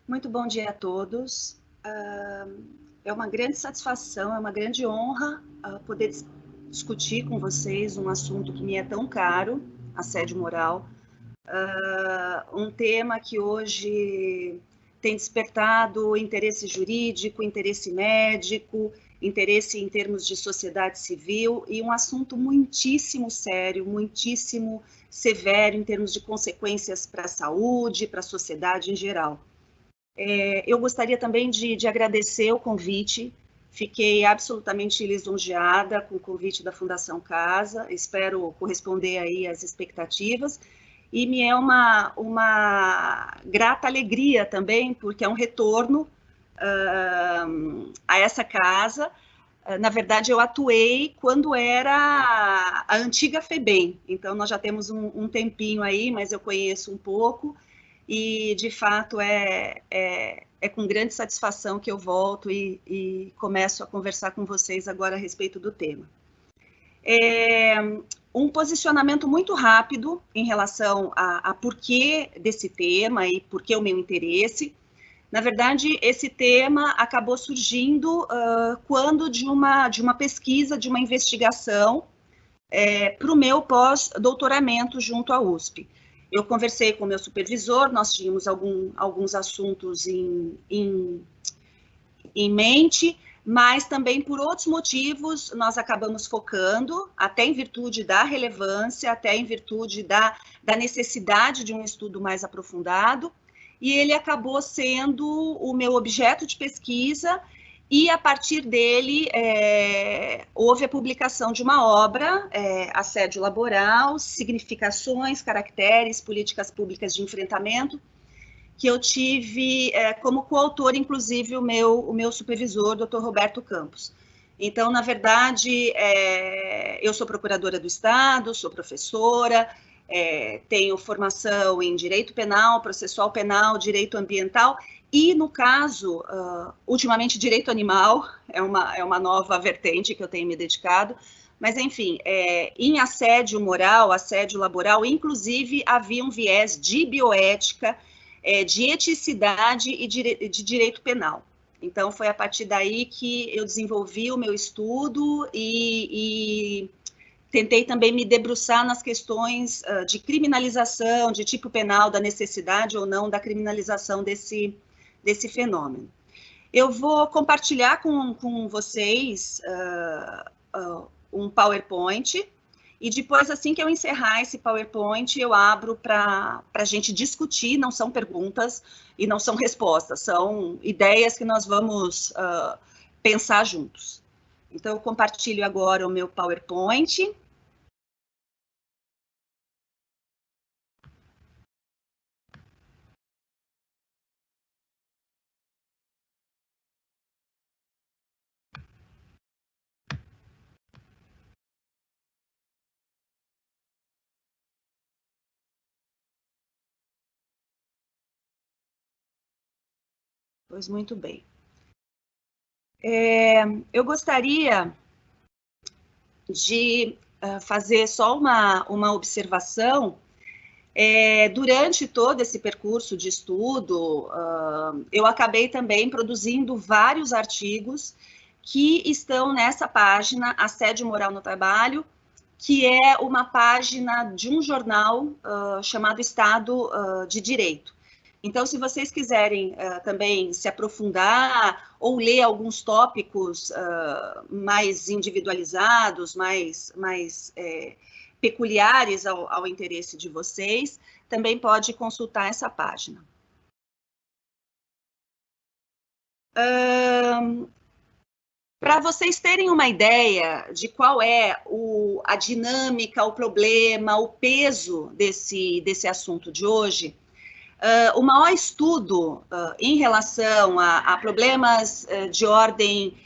Muito bom dia a todos. É uma grande satisfação, é uma grande honra poder discutir com vocês um assunto que me é tão caro, assédio moral. Um tema que hoje tem despertado interesse jurídico, interesse médico, interesse em termos de sociedade civil e um assunto muitíssimo sério, muitíssimo severo em termos de consequências para a saúde, para a sociedade em geral. Eu gostaria também de agradecer o convite, fiquei absolutamente lisonjeada com o convite da Fundação Casa, espero corresponder aí às expectativas, e me é uma grata alegria também, porque é um retorno a essa casa. Na verdade, eu atuei quando era a antiga FEBEM, então nós já temos um tempinho aí, mas eu conheço um pouco, e de fato é com grande satisfação que eu volto e começo a conversar com vocês agora a respeito do tema. Um posicionamento muito rápido em relação a porquê desse tema e porquê o meu interesse. Na verdade, esse tema acabou surgindo quando de uma pesquisa, de uma investigação para o meu pós-doutoramento junto à USP. Eu conversei com o meu supervisor, nós tínhamos alguns assuntos em mente, mas também por outros motivos nós acabamos focando, até em virtude da relevância, até em virtude da necessidade de um estudo mais aprofundado, e ele acabou sendo o meu objeto de pesquisa, e a partir dele houve a publicação de uma obra, Assédio Laboral, Significações, Caracteres, Políticas Públicas de Enfrentamento, que eu tive como coautor, inclusive, o meu supervisor, Dr. Roberto Campos. Então, na verdade, eu sou procuradora do Estado, sou professora, tenho formação em direito penal, processual penal, direito ambiental e, no caso, ultimamente, direito animal, é uma nova vertente que eu tenho me dedicado, mas, enfim, em assédio moral, assédio laboral, inclusive, havia um viés de bioética, de eticidade e de direito penal. Então, foi a partir daí que eu desenvolvi o meu estudo e tentei também me debruçar nas questões de criminalização, de tipo penal, da necessidade ou não da criminalização desse fenômeno. Eu vou compartilhar com vocês um PowerPoint, e depois, assim que eu encerrar esse PowerPoint, eu abro para a gente discutir, não são perguntas e não são respostas, são ideias que nós vamos pensar juntos. Então, eu compartilho agora o meu PowerPoint. Pois muito bem. Eu gostaria de fazer só uma observação. Durante todo esse percurso de estudo, eu acabei também produzindo vários artigos que estão nessa página, Assédio Moral no Trabalho, que é uma página de um jornal chamado Estado de Direito. Então, se vocês quiserem também se aprofundar ou ler alguns tópicos mais individualizados, mais peculiares ao interesse de vocês, também pode consultar essa página. Para vocês terem uma ideia de qual é a dinâmica, o problema, o peso desse assunto de hoje, o maior estudo em relação a problemas de ordem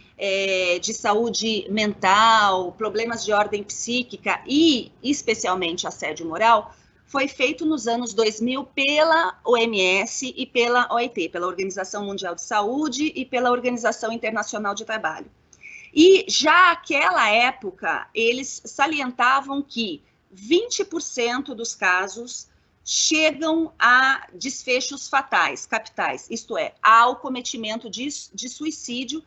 de saúde mental, problemas de ordem psíquica e, especialmente, assédio moral, foi feito nos anos 2000 pela OMS e pela OIT, pela Organização Mundial de Saúde e pela Organização Internacional de Trabalho. E já naquela época, eles salientavam que 20% dos casos chegam a desfechos fatais, capitais, isto é, ao cometimento de suicídio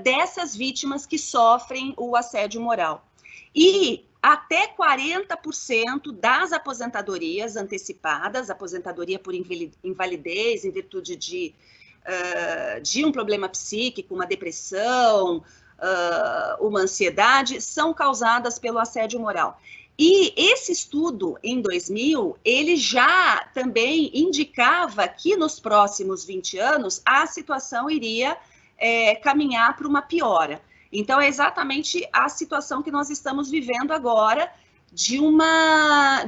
dessas vítimas que sofrem o assédio moral. E até 40% das aposentadorias antecipadas, aposentadoria por invalidez em virtude de um problema psíquico, uma depressão, uma ansiedade, são causadas pelo assédio moral. E esse estudo, em 2000, ele já também indicava que nos próximos 20 anos a situação iria caminhar para uma piora. Então, é exatamente a situação que nós estamos vivendo agora, de uma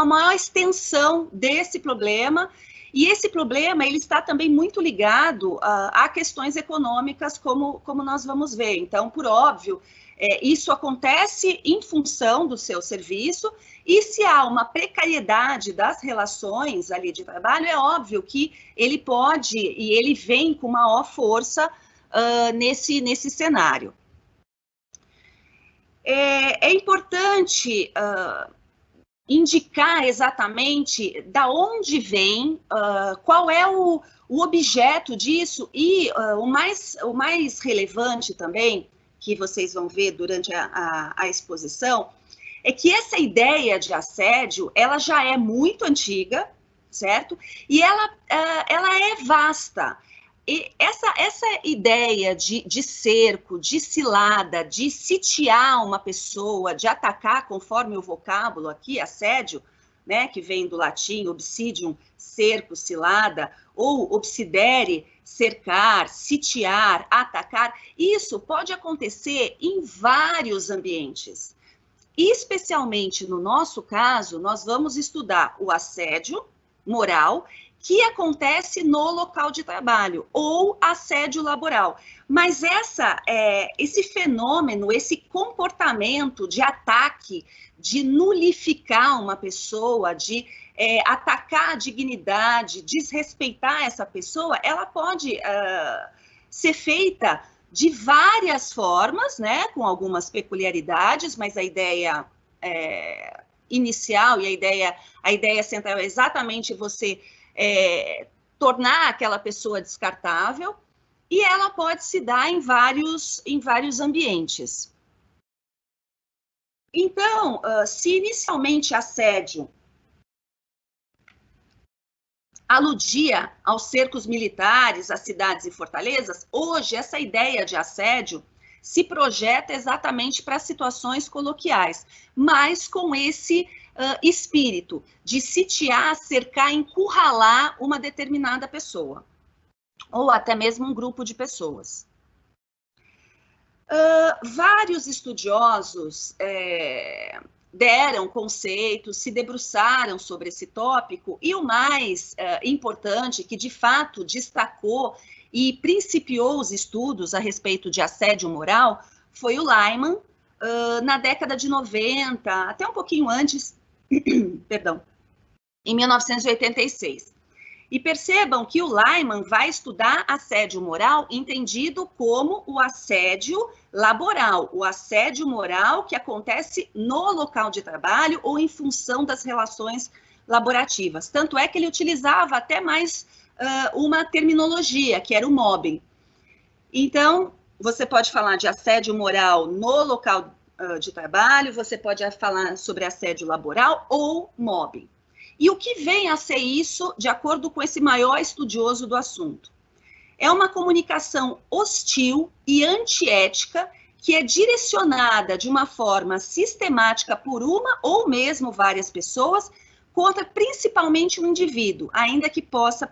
maior extensão desse problema. E esse problema, ele está também muito ligado a questões econômicas, como nós vamos ver. Então, por óbvio, isso acontece em função do seu serviço, e se há uma precariedade das relações ali de trabalho, é óbvio que ele pode, e ele vem com maior força nesse cenário. É importante indicar exatamente da onde vem, qual é o objeto disso, e o mais relevante também, que vocês vão ver durante a exposição, é que essa ideia de assédio, ela já é muito antiga, certo? E ela é vasta. E essa ideia de cerco, de cilada, de sitiar uma pessoa, de atacar, conforme o vocábulo aqui, assédio, né, que vem do latim, obsidium, cerco, cilada, ou obsidere, cercar, sitiar, atacar, isso pode acontecer em vários ambientes. E, especialmente no nosso caso, nós vamos estudar o assédio moral, que acontece no local de trabalho, ou assédio laboral. Mas esse fenômeno, esse comportamento de ataque, de nulificar uma pessoa, de atacar a dignidade, desrespeitar essa pessoa, ela pode ser feita de várias formas, né, com algumas peculiaridades, mas a ideia inicial e a ideia central é exatamente você tornar aquela pessoa descartável, e ela pode se dar em vários ambientes. Então, se inicialmente assédio aludia aos cercos militares, às cidades e fortalezas, hoje essa ideia de assédio se projeta exatamente para situações coloquiais, mas com esse espírito de sitiar, cercar, encurralar uma determinada pessoa, ou até mesmo um grupo de pessoas. Vários estudiosos deram conceitos, se debruçaram sobre esse tópico, e o mais importante, que de fato destacou e principiou os estudos a respeito de assédio moral, foi o Lyman, na década de 90, até um pouquinho antes, perdão, em 1986. E percebam que o Lyman vai estudar assédio moral entendido como o assédio laboral, o assédio moral que acontece no local de trabalho ou em função das relações laborativas. Tanto é que ele utilizava até mais uma terminologia, que era o mobbing. Então, você pode falar de assédio moral no local de trabalho, você pode falar sobre assédio laboral ou mobbing. E o que vem a ser isso, de acordo com esse maior estudioso do assunto? É uma comunicação hostil e antiética que é direcionada de uma forma sistemática por uma ou mesmo várias pessoas contra principalmente um indivíduo, ainda que possa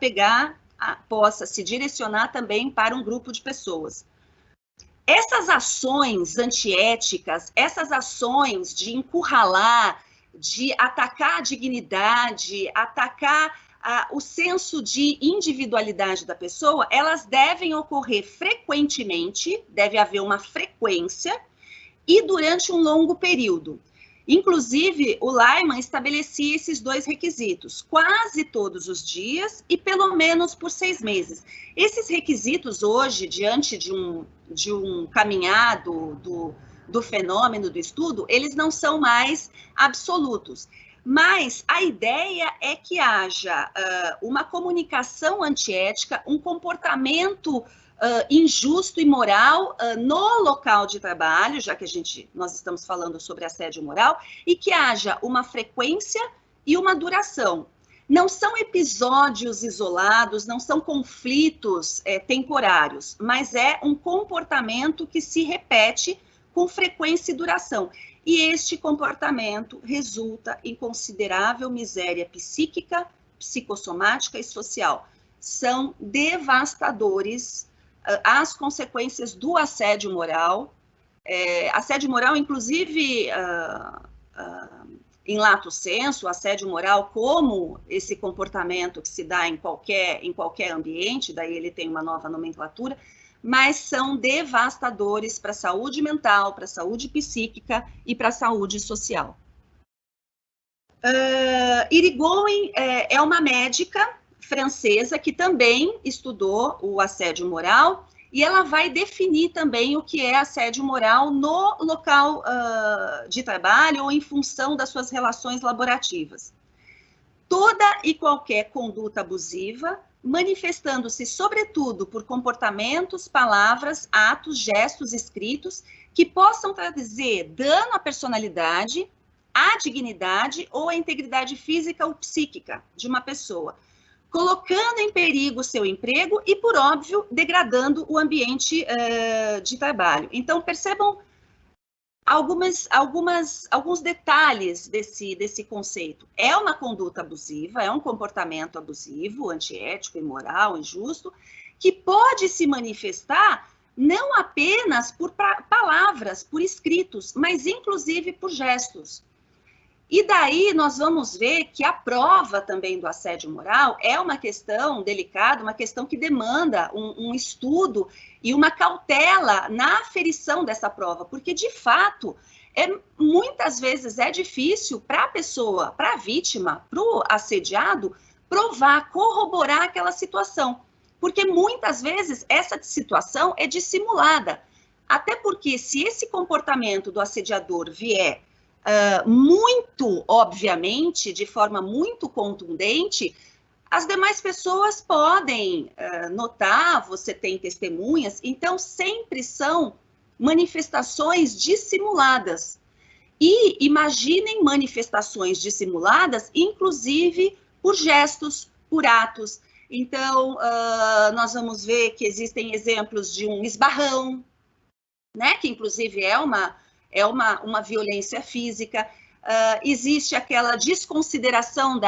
se direcionar também para um grupo de pessoas. Essas ações antiéticas, essas ações de encurralar, de atacar a dignidade, atacar o senso de individualidade da pessoa, elas devem ocorrer frequentemente, deve haver uma frequência, e durante um longo período. Inclusive, o Lyman estabelecia esses dois requisitos, quase todos os dias e pelo menos por 6 meses. Esses requisitos hoje, diante de um caminhar do fenômeno do estudo, eles não são mais absolutos. Mas a ideia é que haja uma comunicação antiética, um comportamento injusto e moral no local de trabalho, já que nós estamos falando sobre assédio moral, e que haja uma frequência e uma duração. Não são episódios isolados, não são conflitos temporários, mas é um comportamento que se repete com frequência e duração. E este comportamento resulta em considerável miséria psíquica, psicossomática e social. São devastadores as consequências do assédio moral. Assédio moral, inclusive, em lato sensu, assédio moral como esse comportamento que se dá em qualquer ambiente, daí ele tem uma nova nomenclatura, mas são devastadores para a saúde mental, para a saúde psíquica e para a saúde social. Irigoyen é uma médica francesa que também estudou o assédio moral, e ela vai definir também o que é assédio moral no local de trabalho ou em função das suas relações laborativas. Toda e qualquer conduta abusiva, manifestando-se sobretudo por comportamentos, palavras, atos, gestos, escritos, que possam trazer dano à personalidade, à dignidade ou à integridade física ou psíquica de uma pessoa, colocando em perigo seu emprego e, por óbvio, degradando o ambiente de trabalho. Então, percebam alguns detalhes desse conceito. É uma conduta abusiva, é um comportamento abusivo, antiético, imoral, injusto, que pode se manifestar não apenas por palavras, por escritos, mas inclusive por gestos. E daí nós vamos ver que a prova também do assédio moral é uma questão delicada, uma questão que demanda um estudo e uma cautela na aferição dessa prova, porque de fato, muitas vezes é difícil para a pessoa, para a vítima, para o assediado, provar, corroborar aquela situação, porque muitas vezes essa situação é dissimulada, até porque se esse comportamento do assediador vier muito, obviamente, de forma muito contundente, as demais pessoas podem notar, você tem testemunhas, então sempre são manifestações dissimuladas. E imaginem manifestações dissimuladas, inclusive por gestos, por atos. Então, nós vamos ver que existem exemplos de um esbarrão, né, que inclusive é uma violência física, existe aquela desconsideração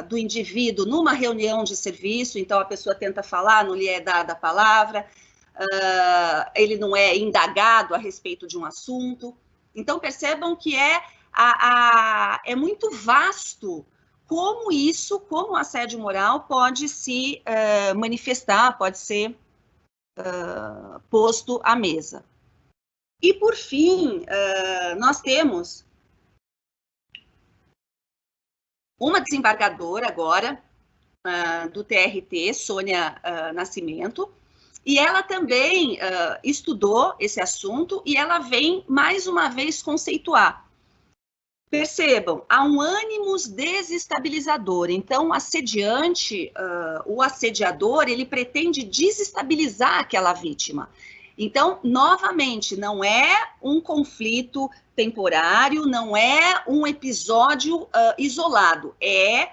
do indivíduo numa reunião de serviço, então a pessoa tenta falar, não lhe é dada a palavra, ele não é indagado a respeito de um assunto. Então percebam que é muito vasto como o assédio moral pode se manifestar, pode ser posto à mesa. E, por fim, nós temos uma desembargadora agora, do TRT, Sônia Nascimento, e ela também estudou esse assunto e ela vem, mais uma vez, conceituar. Percebam, há um ânimos desestabilizador, então o assediante, o assediador, ele pretende desestabilizar aquela vítima. Então, novamente, não é um conflito temporário, não é um episódio isolado, é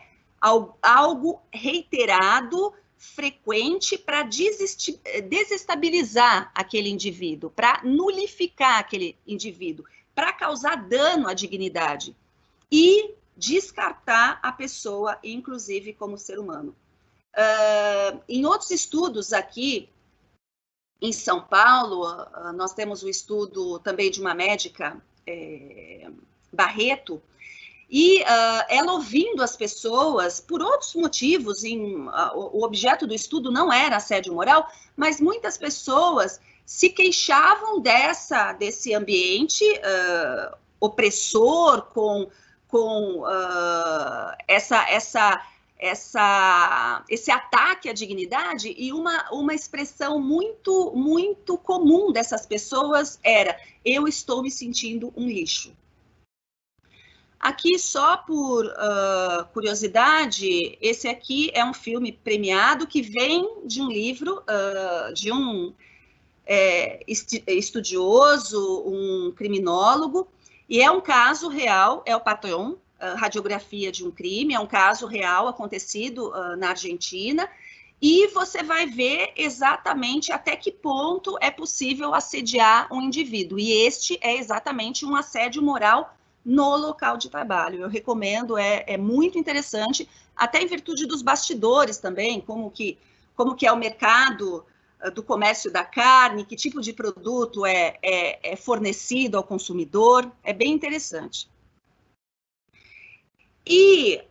algo reiterado, frequente para desestabilizar aquele indivíduo, para nulificar aquele indivíduo, para causar dano à dignidade e descartar a pessoa, inclusive como ser humano. Em outros estudos aqui, em São Paulo, nós temos o estudo também de uma médica, Barreto, e ela ouvindo as pessoas, por outros motivos, o objeto do estudo não era assédio moral, mas muitas pessoas se queixavam desse ambiente opressor, com esse ataque à dignidade, e uma expressão muito, muito comum dessas pessoas era: eu estou me sentindo um lixo. Aqui, só por curiosidade, esse aqui é um filme premiado que vem de um livro de um estudioso, um criminólogo, e é um caso real, é o Patrón, radiografia de um crime, é um caso real acontecido na Argentina, e você vai ver exatamente até que ponto é possível assediar um indivíduo, e este é exatamente um assédio moral no local de trabalho. Eu recomendo, é muito interessante, até em virtude dos bastidores também, como que é o mercado do comércio da carne, que tipo de produto é fornecido ao consumidor, é bem interessante. E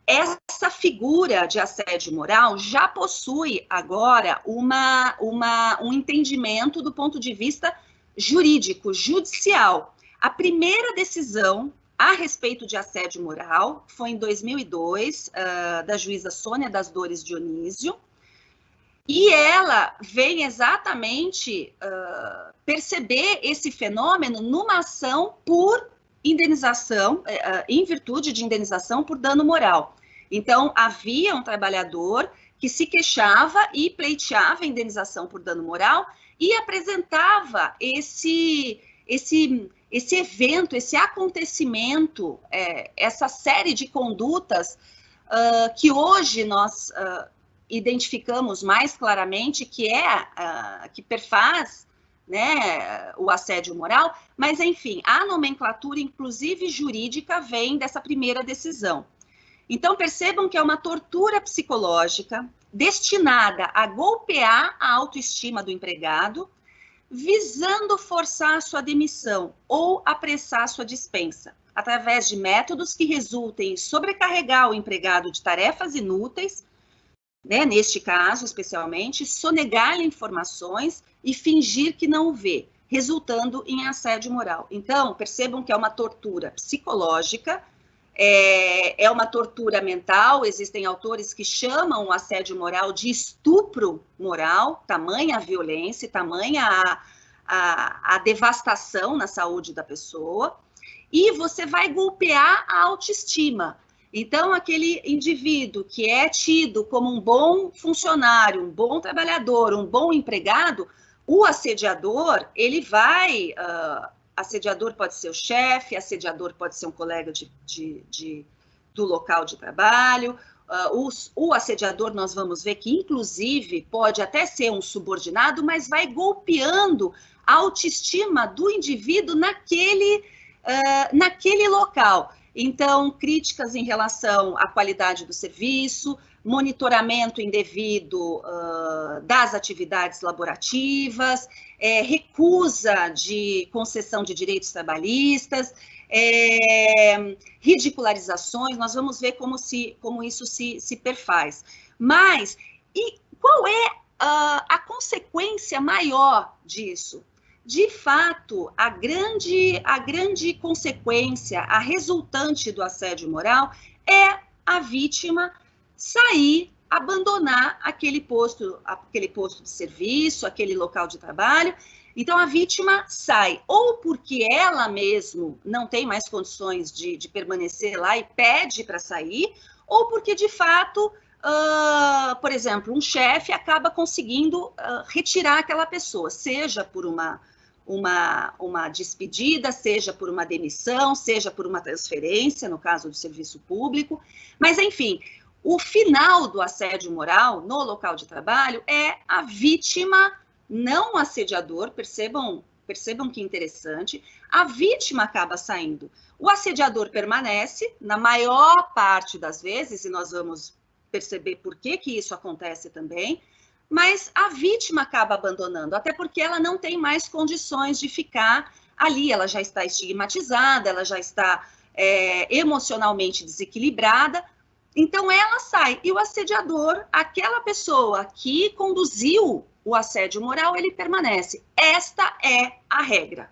essa figura de assédio moral já possui agora um entendimento do ponto de vista jurídico, judicial. A primeira decisão a respeito de assédio moral foi em 2002, da juíza Sônia das Dores Dionísio, e ela vem exatamente perceber esse fenômeno numa ação por indenização, em virtude de indenização por dano moral. Então, havia um trabalhador que se queixava e pleiteava indenização por dano moral e apresentava esse evento, esse acontecimento, essa série de condutas que hoje nós identificamos mais claramente que que perfaz, né, o assédio moral, mas, enfim, a nomenclatura, inclusive jurídica, vem dessa primeira decisão. Então, percebam que é uma tortura psicológica destinada a golpear a autoestima do empregado, visando forçar sua demissão ou apressar sua dispensa, através de métodos que resultem em sobrecarregar o empregado de tarefas inúteis, né, neste caso, especialmente, sonegar-lhe informações e fingir que não o vê, resultando em assédio moral. Então, percebam que é uma tortura psicológica, é uma tortura mental, existem autores que chamam o assédio moral de estupro moral, tamanha a violência, tamanha a devastação na saúde da pessoa, e você vai golpear a autoestima. Então, aquele indivíduo que é tido como um bom funcionário, um bom trabalhador, um bom empregado, o assediador, ele vai... assediador pode ser o chefe, assediador pode ser um colega do local de trabalho, o assediador nós vamos ver que, inclusive, pode até ser um subordinado, mas vai golpeando a autoestima do indivíduo naquele local. Então, críticas em relação à qualidade do serviço, monitoramento indevido das atividades laborativas, recusa de concessão de direitos trabalhistas, ridicularizações, nós vamos ver como isso se perfaz. Mas, e qual é a consequência maior disso? De fato, a grande consequência, a resultante do assédio moral é a vítima sair, abandonar aquele posto de serviço, aquele local de trabalho. Então, a vítima sai, ou porque ela mesmo não tem mais condições de permanecer lá e pede para sair, ou porque, de fato, por exemplo, um chefe acaba conseguindo retirar aquela pessoa, seja por uma despedida, seja por uma demissão, seja por uma transferência, no caso do serviço público, mas, enfim, o final do assédio moral no local de trabalho é a vítima, não o assediador, percebam que interessante, a vítima acaba saindo. O assediador permanece, na maior parte das vezes, e nós vamos perceber por que isso acontece também, mas a vítima acaba abandonando, até porque ela não tem mais condições de ficar ali, ela já está estigmatizada, ela já está emocionalmente desequilibrada, então ela sai, e o assediador, aquela pessoa que conduziu o assédio moral, ele permanece. Esta é a regra.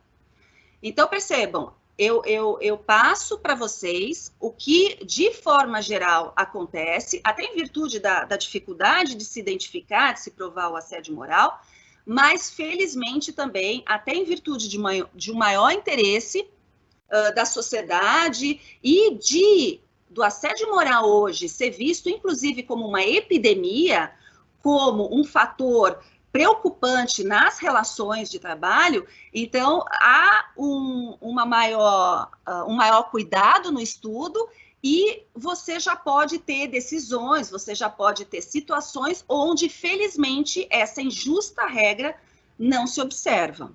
Então, percebam, eu passo para vocês o que, de forma geral, acontece, até em virtude da dificuldade de se identificar, de se provar o assédio moral, mas, felizmente, também, até em virtude de um maior interesse da sociedade e do assédio moral hoje ser visto, inclusive, como uma epidemia, como um fator preocupante nas relações de trabalho, então há um maior cuidado no estudo e você já pode ter decisões, você já pode ter situações onde, felizmente, essa injusta regra não se observa.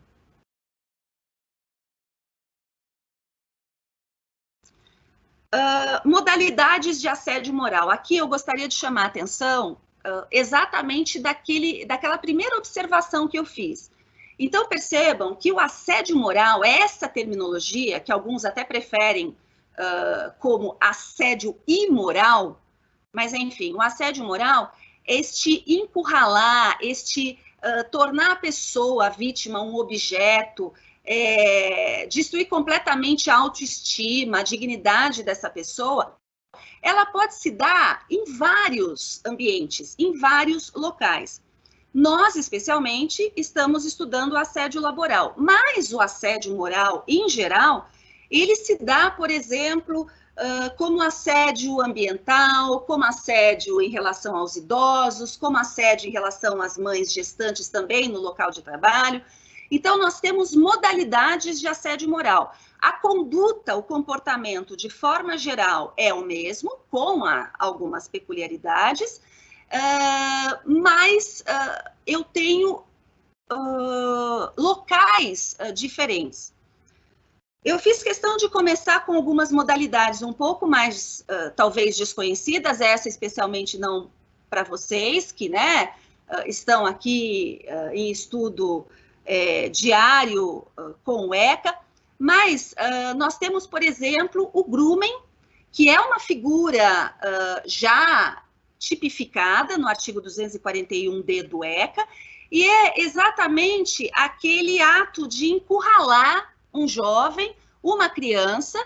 Modalidades de assédio moral. Aqui eu gostaria de chamar a atenção exatamente daquela primeira observação que eu fiz. Então, percebam que o assédio moral, essa terminologia, que alguns até preferem como assédio imoral, mas, enfim, o assédio moral, este encurralar, este tornar a pessoa, a vítima, um objeto, destruir completamente a autoestima, a dignidade dessa pessoa, ela pode se dar em vários ambientes, em vários locais. Nós, especialmente, estamos estudando o assédio laboral, mas o assédio moral, em geral, ele se dá, por exemplo, como assédio ambiental, como assédio em relação aos idosos, como assédio em relação às mães gestantes também no local de trabalho. Então, nós temos modalidades de assédio moral. A conduta, o comportamento, de forma geral, é o mesmo, com algumas peculiaridades, mas eu tenho locais diferentes. Eu fiz questão de começar com algumas modalidades um pouco mais, talvez, desconhecidas, essa especialmente não para vocês, que estão aqui em estudo diário com o ECA, mas nós temos, por exemplo, o grooming, que é uma figura já tipificada no artigo 241D do ECA, e é exatamente aquele ato de encurralar um jovem, uma criança,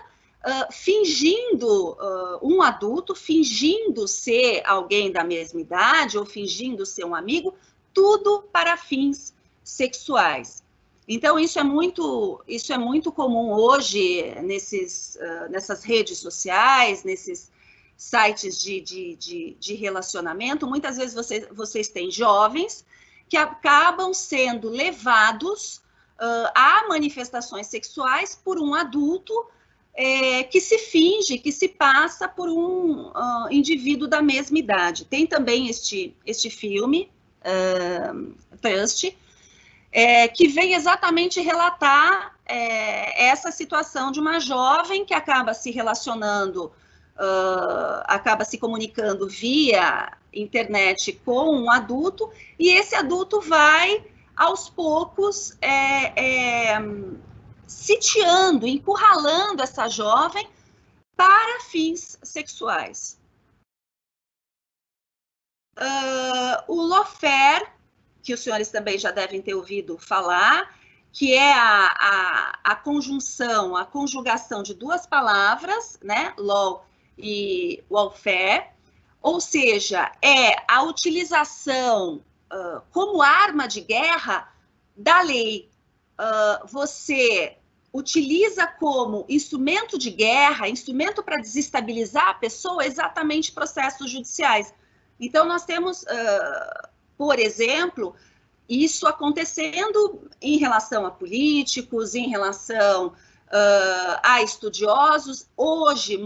fingindo um adulto, fingindo ser alguém da mesma idade ou fingindo ser um amigo, tudo para fins sexuais. Então, isso é muito comum hoje nessas redes sociais, nesses sites de relacionamento. Muitas vezes vocês têm jovens que acabam sendo levados a manifestações sexuais por um adulto que se finge, que se passa por um indivíduo da mesma idade. Tem também este filme, Trust, que vem exatamente relatar essa situação de uma jovem que acaba se relacionando, acaba se comunicando via internet com um adulto, e esse adulto vai, aos poucos, sitiando, encurralando essa jovem para fins sexuais. O lawfare, que os senhores também já devem ter ouvido falar, que é a conjugação de duas palavras, law e welfare, ou seja, é a utilização como arma de guerra da lei. Você utiliza como instrumento de guerra, instrumento para desestabilizar a pessoa, exatamente processos judiciais. Então, nós temos, por exemplo, isso acontecendo em relação a políticos, em relação a estudiosos, hoje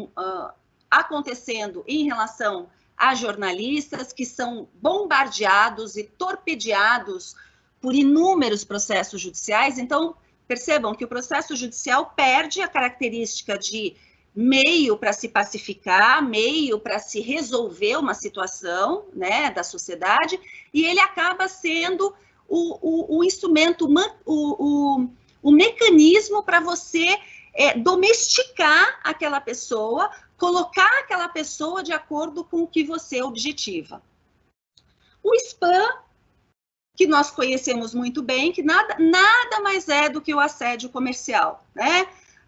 acontecendo em relação a jornalistas que são bombardeados e torpedeados por inúmeros processos judiciais. Então, percebam que o processo judicial perde a característica de meio para se pacificar, meio para se resolver uma situação da sociedade, e ele acaba sendo o instrumento, o mecanismo para você domesticar aquela pessoa, colocar aquela pessoa de acordo com o que você objetiva. O spam, que nós conhecemos muito bem, que nada mais é do que o assédio comercial,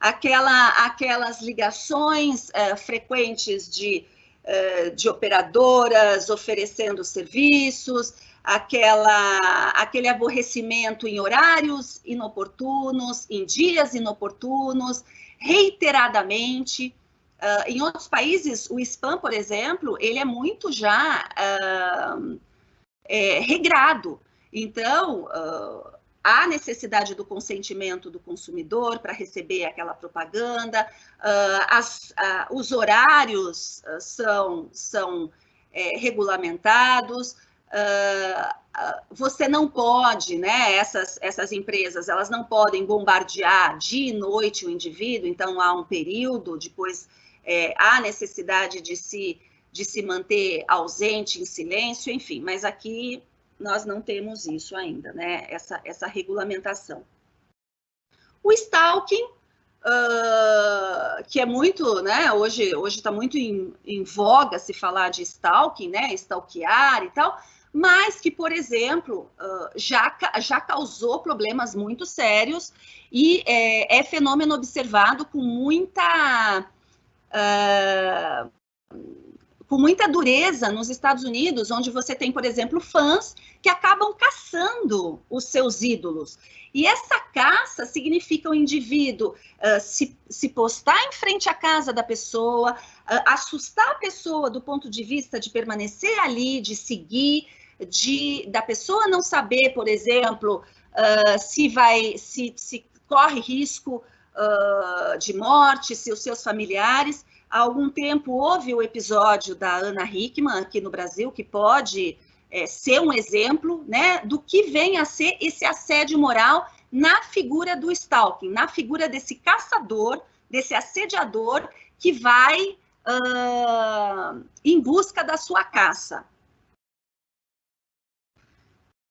aquelas ligações frequentes de operadoras oferecendo serviços, aquele aborrecimento em horários inoportunos, em dias inoportunos, reiteradamente. Em outros países, o spam, por exemplo, ele é muito já regrado. Então, há necessidade do consentimento do consumidor para receber aquela propaganda, os horários são regulamentados, você não pode, né, essas empresas, elas não podem bombardear dia e noite o indivíduo, então há um período, depois há necessidade de se manter ausente, em silêncio, enfim, mas aqui nós não temos isso ainda, né, essa regulamentação. O stalking, que é muito, né, hoje está muito em voga se falar de stalking, né, stalkear e tal, mas que, por exemplo, já causou problemas muito sérios e é fenômeno observado com muita dureza nos Estados Unidos, onde você tem, por exemplo, fãs que acabam caçando os seus ídolos. E essa caça significa o indivíduo se postar em frente à casa da pessoa, assustar a pessoa do ponto de vista de permanecer ali, de seguir, da pessoa não saber, por exemplo, se corre risco de morte, se os seus familiares. Há algum tempo houve o episódio da Ana Hickman aqui no Brasil, que pode ser um exemplo, né, do que vem a ser esse assédio moral na figura do stalking, na figura desse caçador, desse assediador que vai em busca da sua caça.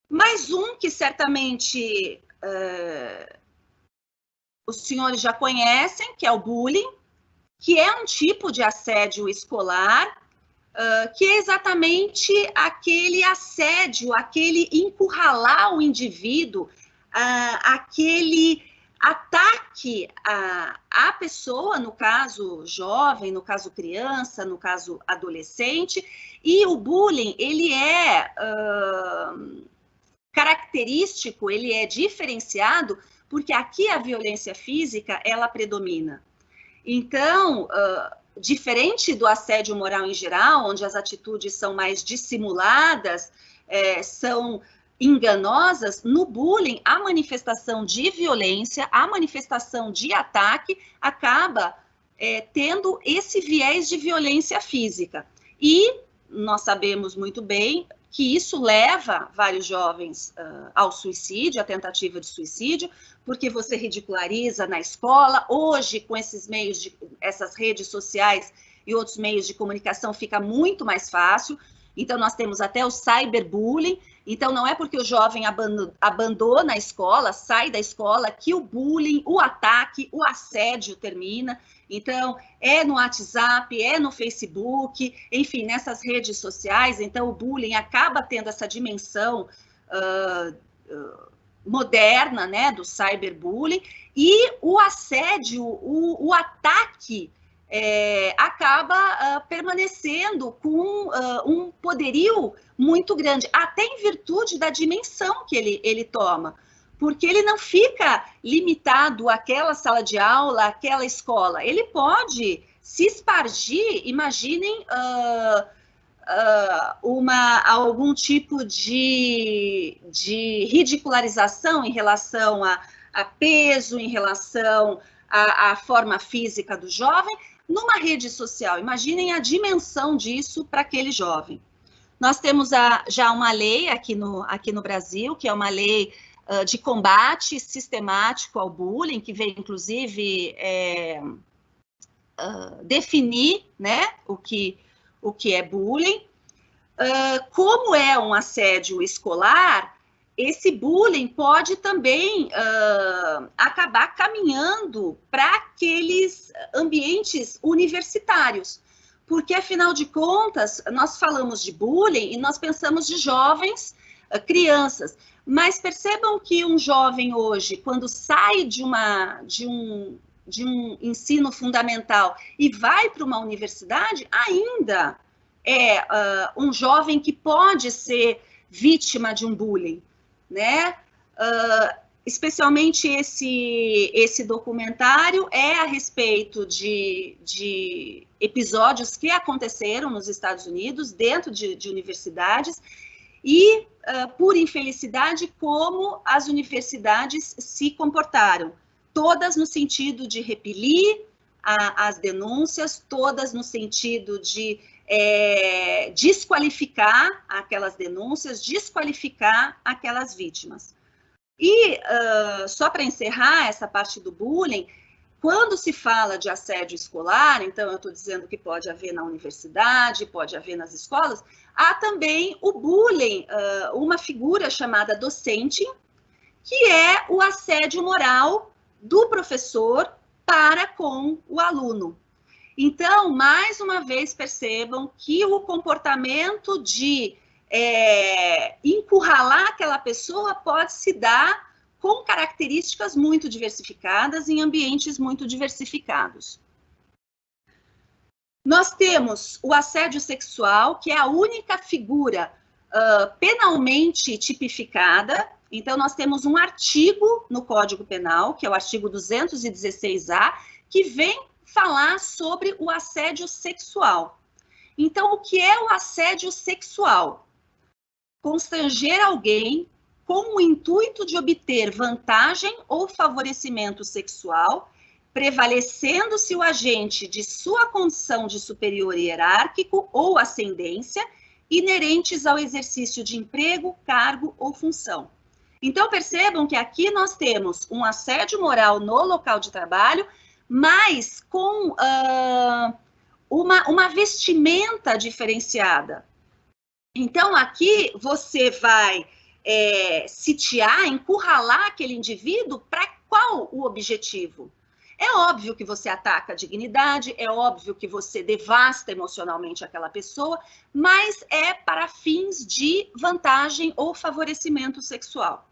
Mais um que certamente os senhores já conhecem, que é o bullying, que é um tipo de assédio escolar, que é exatamente aquele assédio, aquele encurralar o indivíduo, aquele ataque à pessoa, no caso jovem, no caso criança, no caso adolescente, e o bullying, ele é característico, ele é diferenciado, porque aqui a violência física, ela predomina. Então, diferente do assédio moral em geral, onde as atitudes são mais dissimuladas, são enganosas, no bullying, a manifestação de violência, a manifestação de ataque acaba tendo esse viés de violência física. E nós sabemos muito bem que isso leva vários jovens ao suicídio, à tentativa de suicídio, porque você ridiculariza na escola. Hoje, com esses meios, essas redes sociais e outros meios de comunicação, fica muito mais fácil. Então, nós temos até o cyberbullying. Então, não é porque o jovem abandona a escola, sai da escola, que o bullying, o ataque, o assédio termina. Então, é no WhatsApp, é no Facebook, enfim, nessas redes sociais. Então, o bullying acaba tendo essa dimensão moderna, né, do cyberbullying, e o assédio, o ataque acaba permanecendo com um poderio muito grande, até em virtude da dimensão que ele toma, porque ele não fica limitado àquela sala de aula, àquela escola, ele pode se espargir. Imaginem algum tipo de ridicularização em relação a peso, em relação à forma física do jovem, numa rede social. Imaginem a dimensão disso para aquele jovem. Nós temos já uma lei aqui no Brasil, que é uma lei de combate sistemático ao bullying, que veio, inclusive, definir, né, o que é bullying. Como é um assédio escolar, esse bullying pode também acabar caminhando para aqueles ambientes universitários, porque, afinal de contas, nós falamos de bullying e nós pensamos de jovens, crianças, mas percebam que um jovem hoje, quando sai de um ensino fundamental e vai para uma universidade, ainda é um jovem que pode ser vítima de um bullying, né? Especialmente esse documentário é a respeito de episódios que aconteceram nos Estados Unidos, dentro de universidades, e, por infelicidade, como as universidades se comportaram, todas no sentido de repelir as denúncias, todas no sentido de desqualificar aquelas denúncias, desqualificar aquelas vítimas. E, só para encerrar essa parte do bullying, quando se fala de assédio escolar, então eu estou dizendo que pode haver na universidade, pode haver nas escolas, há também o bullying, uma figura chamada docente, que é o assédio moral do professor para com o aluno. Então, mais uma vez, percebam que o comportamento de encurralar aquela pessoa pode se dar com características muito diversificadas, em ambientes muito diversificados. Nós temos o assédio sexual, que é a única figura penalmente tipificada. Então, nós temos um artigo no Código Penal, que é o artigo 216-A, que vem falar sobre o assédio sexual. Então, o que é o assédio sexual? Constranger alguém com o intuito de obter vantagem ou favorecimento sexual, prevalecendo-se o agente de sua condição de superior hierárquico ou ascendência, inerentes ao exercício de emprego, cargo ou função. Então, percebam que aqui nós temos um assédio moral no local de trabalho, mas com uma vestimenta diferenciada. Então, aqui você vai sitiar, encurralar aquele indivíduo para qual o objetivo? É óbvio que você ataca a dignidade, é óbvio que você devasta emocionalmente aquela pessoa, mas é para fins de vantagem ou favorecimento sexual.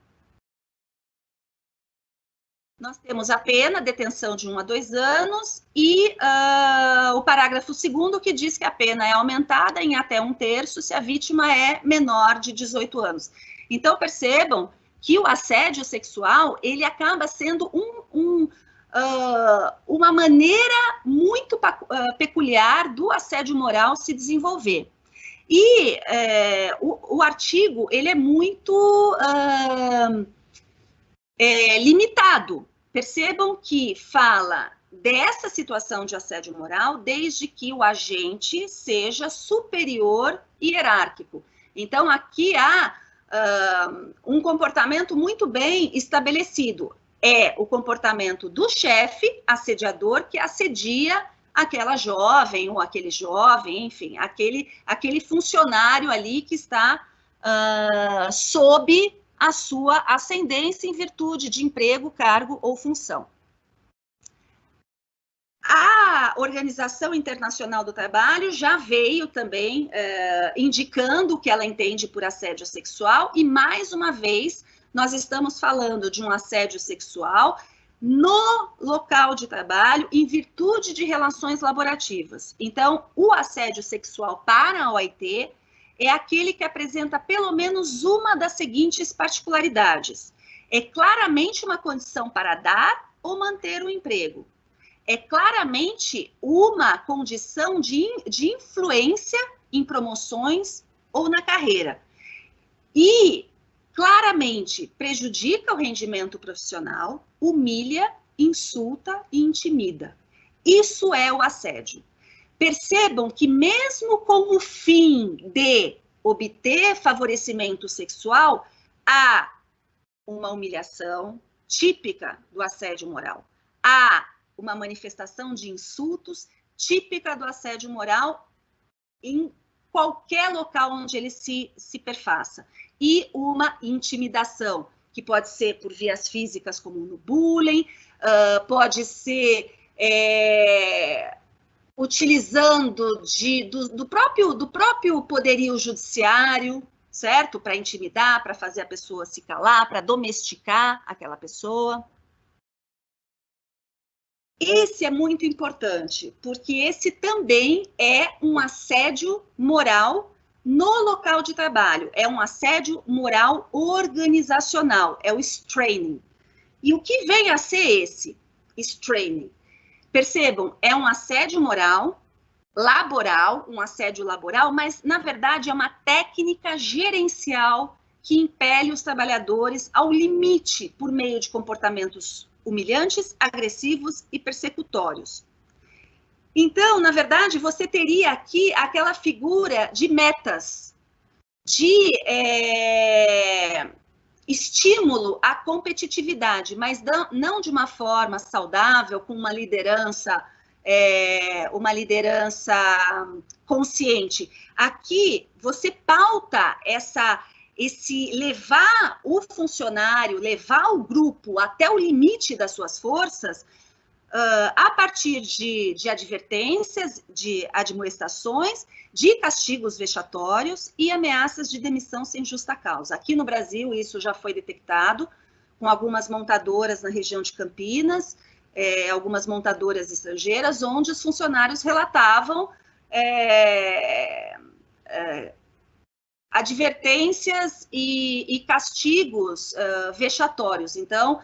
Nós temos a pena, detenção de 1 a 2 anos, e o parágrafo 2º, que diz que a pena é aumentada em até 1/3 se a vítima é menor de 18 anos. Então, percebam que o assédio sexual, ele acaba sendo uma maneira muito peculiar do assédio moral se desenvolver. E o artigo, ele é muito limitado. Percebam que fala dessa situação de assédio moral desde que o agente seja superior hierárquico. Então, aqui há um comportamento muito bem estabelecido. É o comportamento do chefe assediador que assedia aquela jovem ou aquele jovem, enfim, aquele funcionário ali que está sob a sua ascendência em virtude de emprego, cargo ou função. A Organização Internacional do Trabalho já veio também indicando o que ela entende por assédio sexual, e mais uma vez nós estamos falando de um assédio sexual no local de trabalho em virtude de relações laborativas. Então, o assédio sexual para a OIT é aquele que apresenta pelo menos uma das seguintes particularidades. É claramente uma condição para dar ou manter o emprego. É claramente uma condição de influência em promoções ou na carreira. E claramente prejudica o rendimento profissional, humilha, insulta e intimida. Isso é o assédio. Percebam que mesmo com o fim de obter favorecimento sexual, há uma humilhação típica do assédio moral. Há uma manifestação de insultos típica do assédio moral em qualquer local onde ele se perfaça. E uma intimidação, que pode ser por vias físicas, como no bullying, pode ser utilizando do próprio poderio judiciário, certo? Para intimidar, para fazer a pessoa se calar, para domesticar aquela pessoa. Esse é muito importante, porque esse também é um assédio moral no local de trabalho. É um assédio moral organizacional, é o straining. E o que vem a ser esse straining? Percebam, é um assédio moral, laboral, um assédio laboral, mas, na verdade, é uma técnica gerencial que impele os trabalhadores ao limite por meio de comportamentos humilhantes, agressivos e persecutórios. Então, na verdade, você teria aqui aquela figura de metas, de estímulo à competitividade, mas não de uma forma saudável, com uma liderança consciente. Aqui, você pauta esse levar o funcionário, levar o grupo até o limite das suas forças, a partir de advertências, de admoestações, de castigos vexatórios e ameaças de demissão sem justa causa. Aqui no Brasil, isso já foi detectado com algumas montadoras na região de Campinas, algumas montadoras estrangeiras, onde os funcionários relatavam advertências e castigos vexatórios. Então,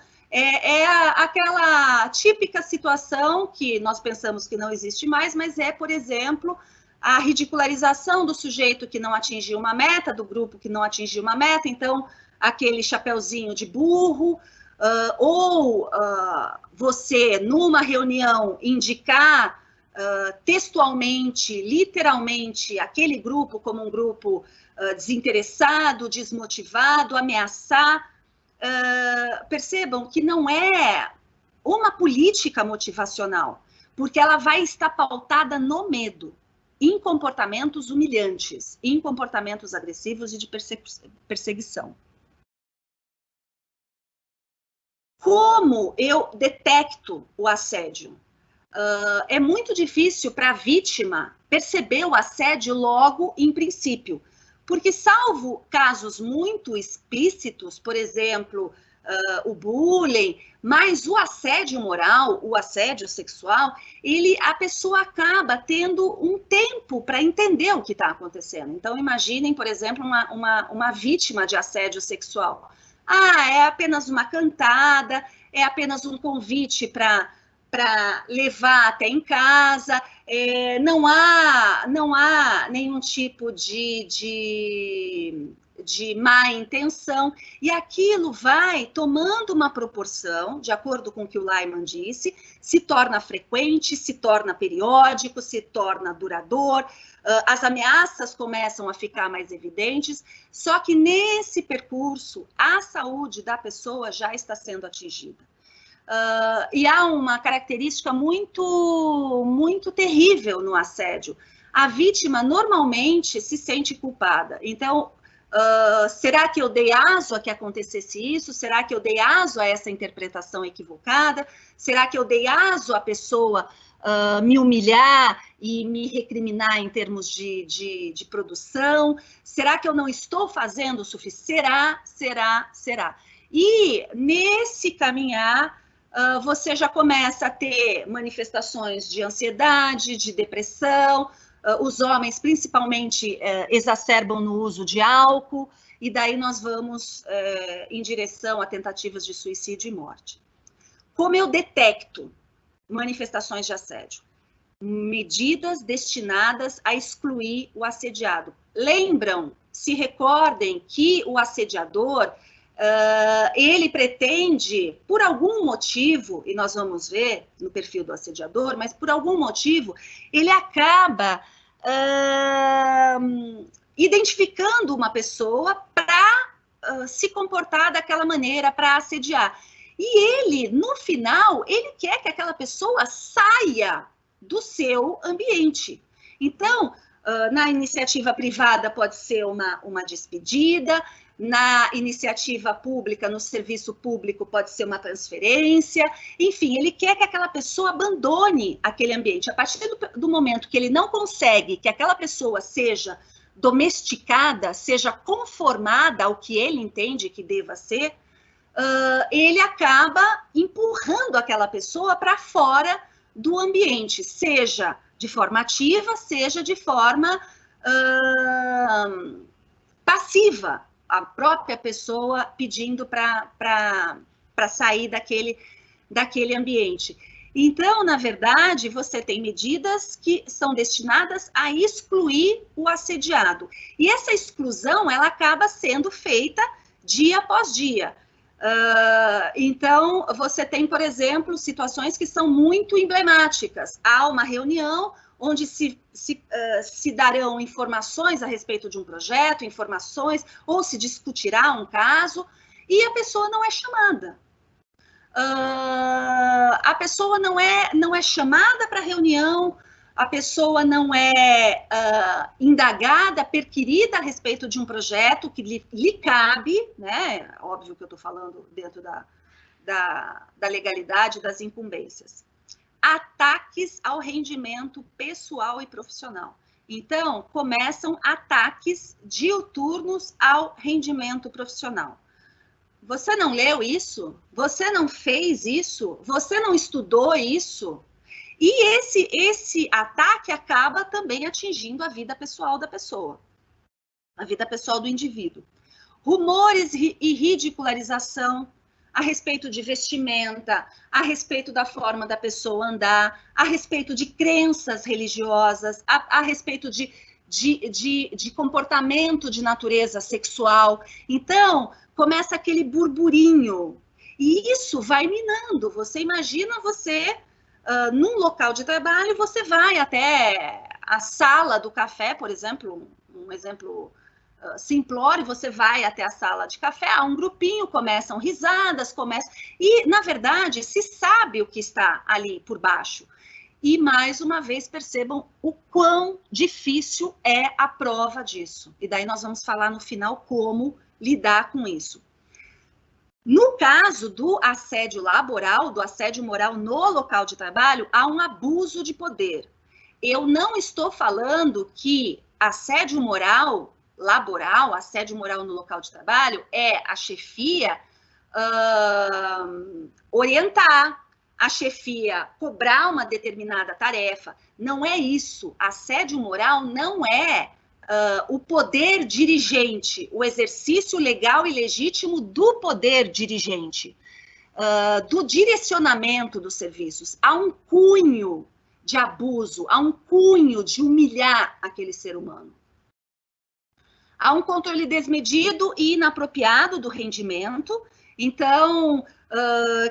aquela típica situação que nós pensamos que não existe mais, mas por exemplo, a ridicularização do sujeito que não atingiu uma meta, do grupo que não atingiu uma meta, então, aquele chapeuzinho de burro, ou você, numa reunião, indicar textualmente, literalmente, aquele grupo como um grupo desinteressado, desmotivado, ameaçar. Percebam que não é uma política motivacional, porque ela vai estar pautada no medo, em comportamentos humilhantes, em comportamentos agressivos e de perseguição. Como eu detecto o assédio? É muito difícil para a vítima perceber o assédio logo em princípio, porque salvo casos muito explícitos, por exemplo, o bullying, mas o assédio moral, o assédio sexual, a pessoa acaba tendo um tempo para entender o que está acontecendo. Então, imaginem, por exemplo, uma vítima de assédio sexual. É apenas uma cantada, é apenas um convite para levar até em casa, não há nenhum tipo de má intenção, e aquilo vai tomando uma proporção, de acordo com o que o Lyman disse, se torna frequente, se torna periódico, se torna duradouro, as ameaças começam a ficar mais evidentes, só que nesse percurso, a saúde da pessoa já está sendo atingida. E há uma característica muito terrível no assédio. A vítima normalmente se sente culpada. Então, será que eu dei aso a que acontecesse isso? Será que eu dei aso a essa interpretação equivocada? Será que eu dei aso a pessoa me humilhar e me recriminar em termos de produção? Será que eu não estou fazendo o suficiente? Será? E nesse caminhar, você já começa a ter manifestações de ansiedade, de depressão, os homens principalmente exacerbam no uso de álcool, e daí nós vamos em direção a tentativas de suicídio e morte. Como eu detecto manifestações de assédio? Medidas destinadas a excluir o assediado. Se recordem que o assediador, ele pretende, por algum motivo, e nós vamos ver no perfil do assediador, mas por algum motivo, ele acaba identificando uma pessoa para se comportar daquela maneira, para assediar. E ele, no final, ele quer que aquela pessoa saia do seu ambiente. Então, na iniciativa privada pode ser uma despedida, na iniciativa pública, no serviço público, pode ser uma transferência, enfim, ele quer que aquela pessoa abandone aquele ambiente. A partir do momento que ele não consegue que aquela pessoa seja domesticada, seja conformada ao que ele entende que deva ser, ele acaba empurrando aquela pessoa para fora do ambiente, seja de forma ativa, seja de forma passiva, a própria pessoa pedindo para sair daquele ambiente. Então, na verdade, você tem medidas que são destinadas a excluir o assediado. E essa exclusão, ela acaba sendo feita dia após dia. Então, você tem, por exemplo, situações que são muito emblemáticas. Há uma reunião onde se darão informações a respeito de um projeto, informações, ou se discutirá um caso, e a pessoa não é chamada. A pessoa não é chamada para a reunião, a pessoa não é indagada, perquirida a respeito de um projeto que lhe cabe, né? Óbvio que eu estou falando dentro da legalidade das incumbências. Ataques ao rendimento pessoal e profissional. Então, começam ataques diuturnos ao rendimento profissional. Você não leu isso? Você não fez isso? Você não estudou isso? E esse ataque acaba também atingindo a vida pessoal da pessoa, a vida pessoal do indivíduo. Rumores e ridicularização a respeito de vestimenta, a respeito da forma da pessoa andar, a respeito de crenças religiosas, a respeito de comportamento de natureza sexual. Então, começa aquele burburinho. E isso vai minando. Você imagina você, num local de trabalho, você vai até a sala do café, por exemplo, um exemplo simplório, você vai até a sala de café, há um grupinho, começam risadas, e, na verdade, se sabe o que está ali por baixo. E, mais uma vez, percebam o quão difícil é a prova disso. E daí nós vamos falar no final como lidar com isso. No caso do assédio laboral, do assédio moral no local de trabalho, há um abuso de poder. Eu não estou falando que assédio moral laboral, assédio moral no local de trabalho, é a chefia orientar, a chefia cobrar uma determinada tarefa. Não é isso. Assédio moral não é o poder dirigente, o exercício legal e legítimo do poder dirigente, do direcionamento dos serviços. Há um cunho de abuso, há um cunho de humilhar aquele ser humano. Há um controle desmedido e inapropriado do rendimento. Então,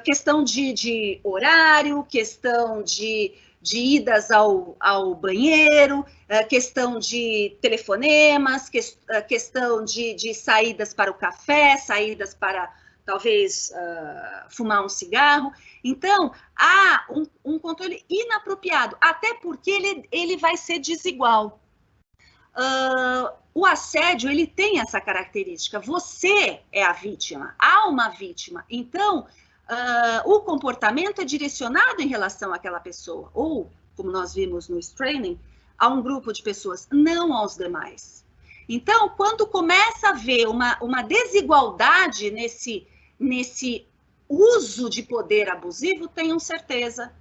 questão de horário, questão de idas ao banheiro, questão de telefonemas, questão de saídas para o café, saídas para, talvez, fumar um cigarro. Então, há um controle inapropriado, até porque ele vai ser desigual. O assédio, ele tem essa característica. Você é a vítima, há uma vítima. Então, o comportamento é direcionado em relação àquela pessoa. Ou, como nós vimos no training, a um grupo de pessoas, não aos demais. Então, quando começa a haver uma desigualdade nesse uso de poder abusivo, tenham certeza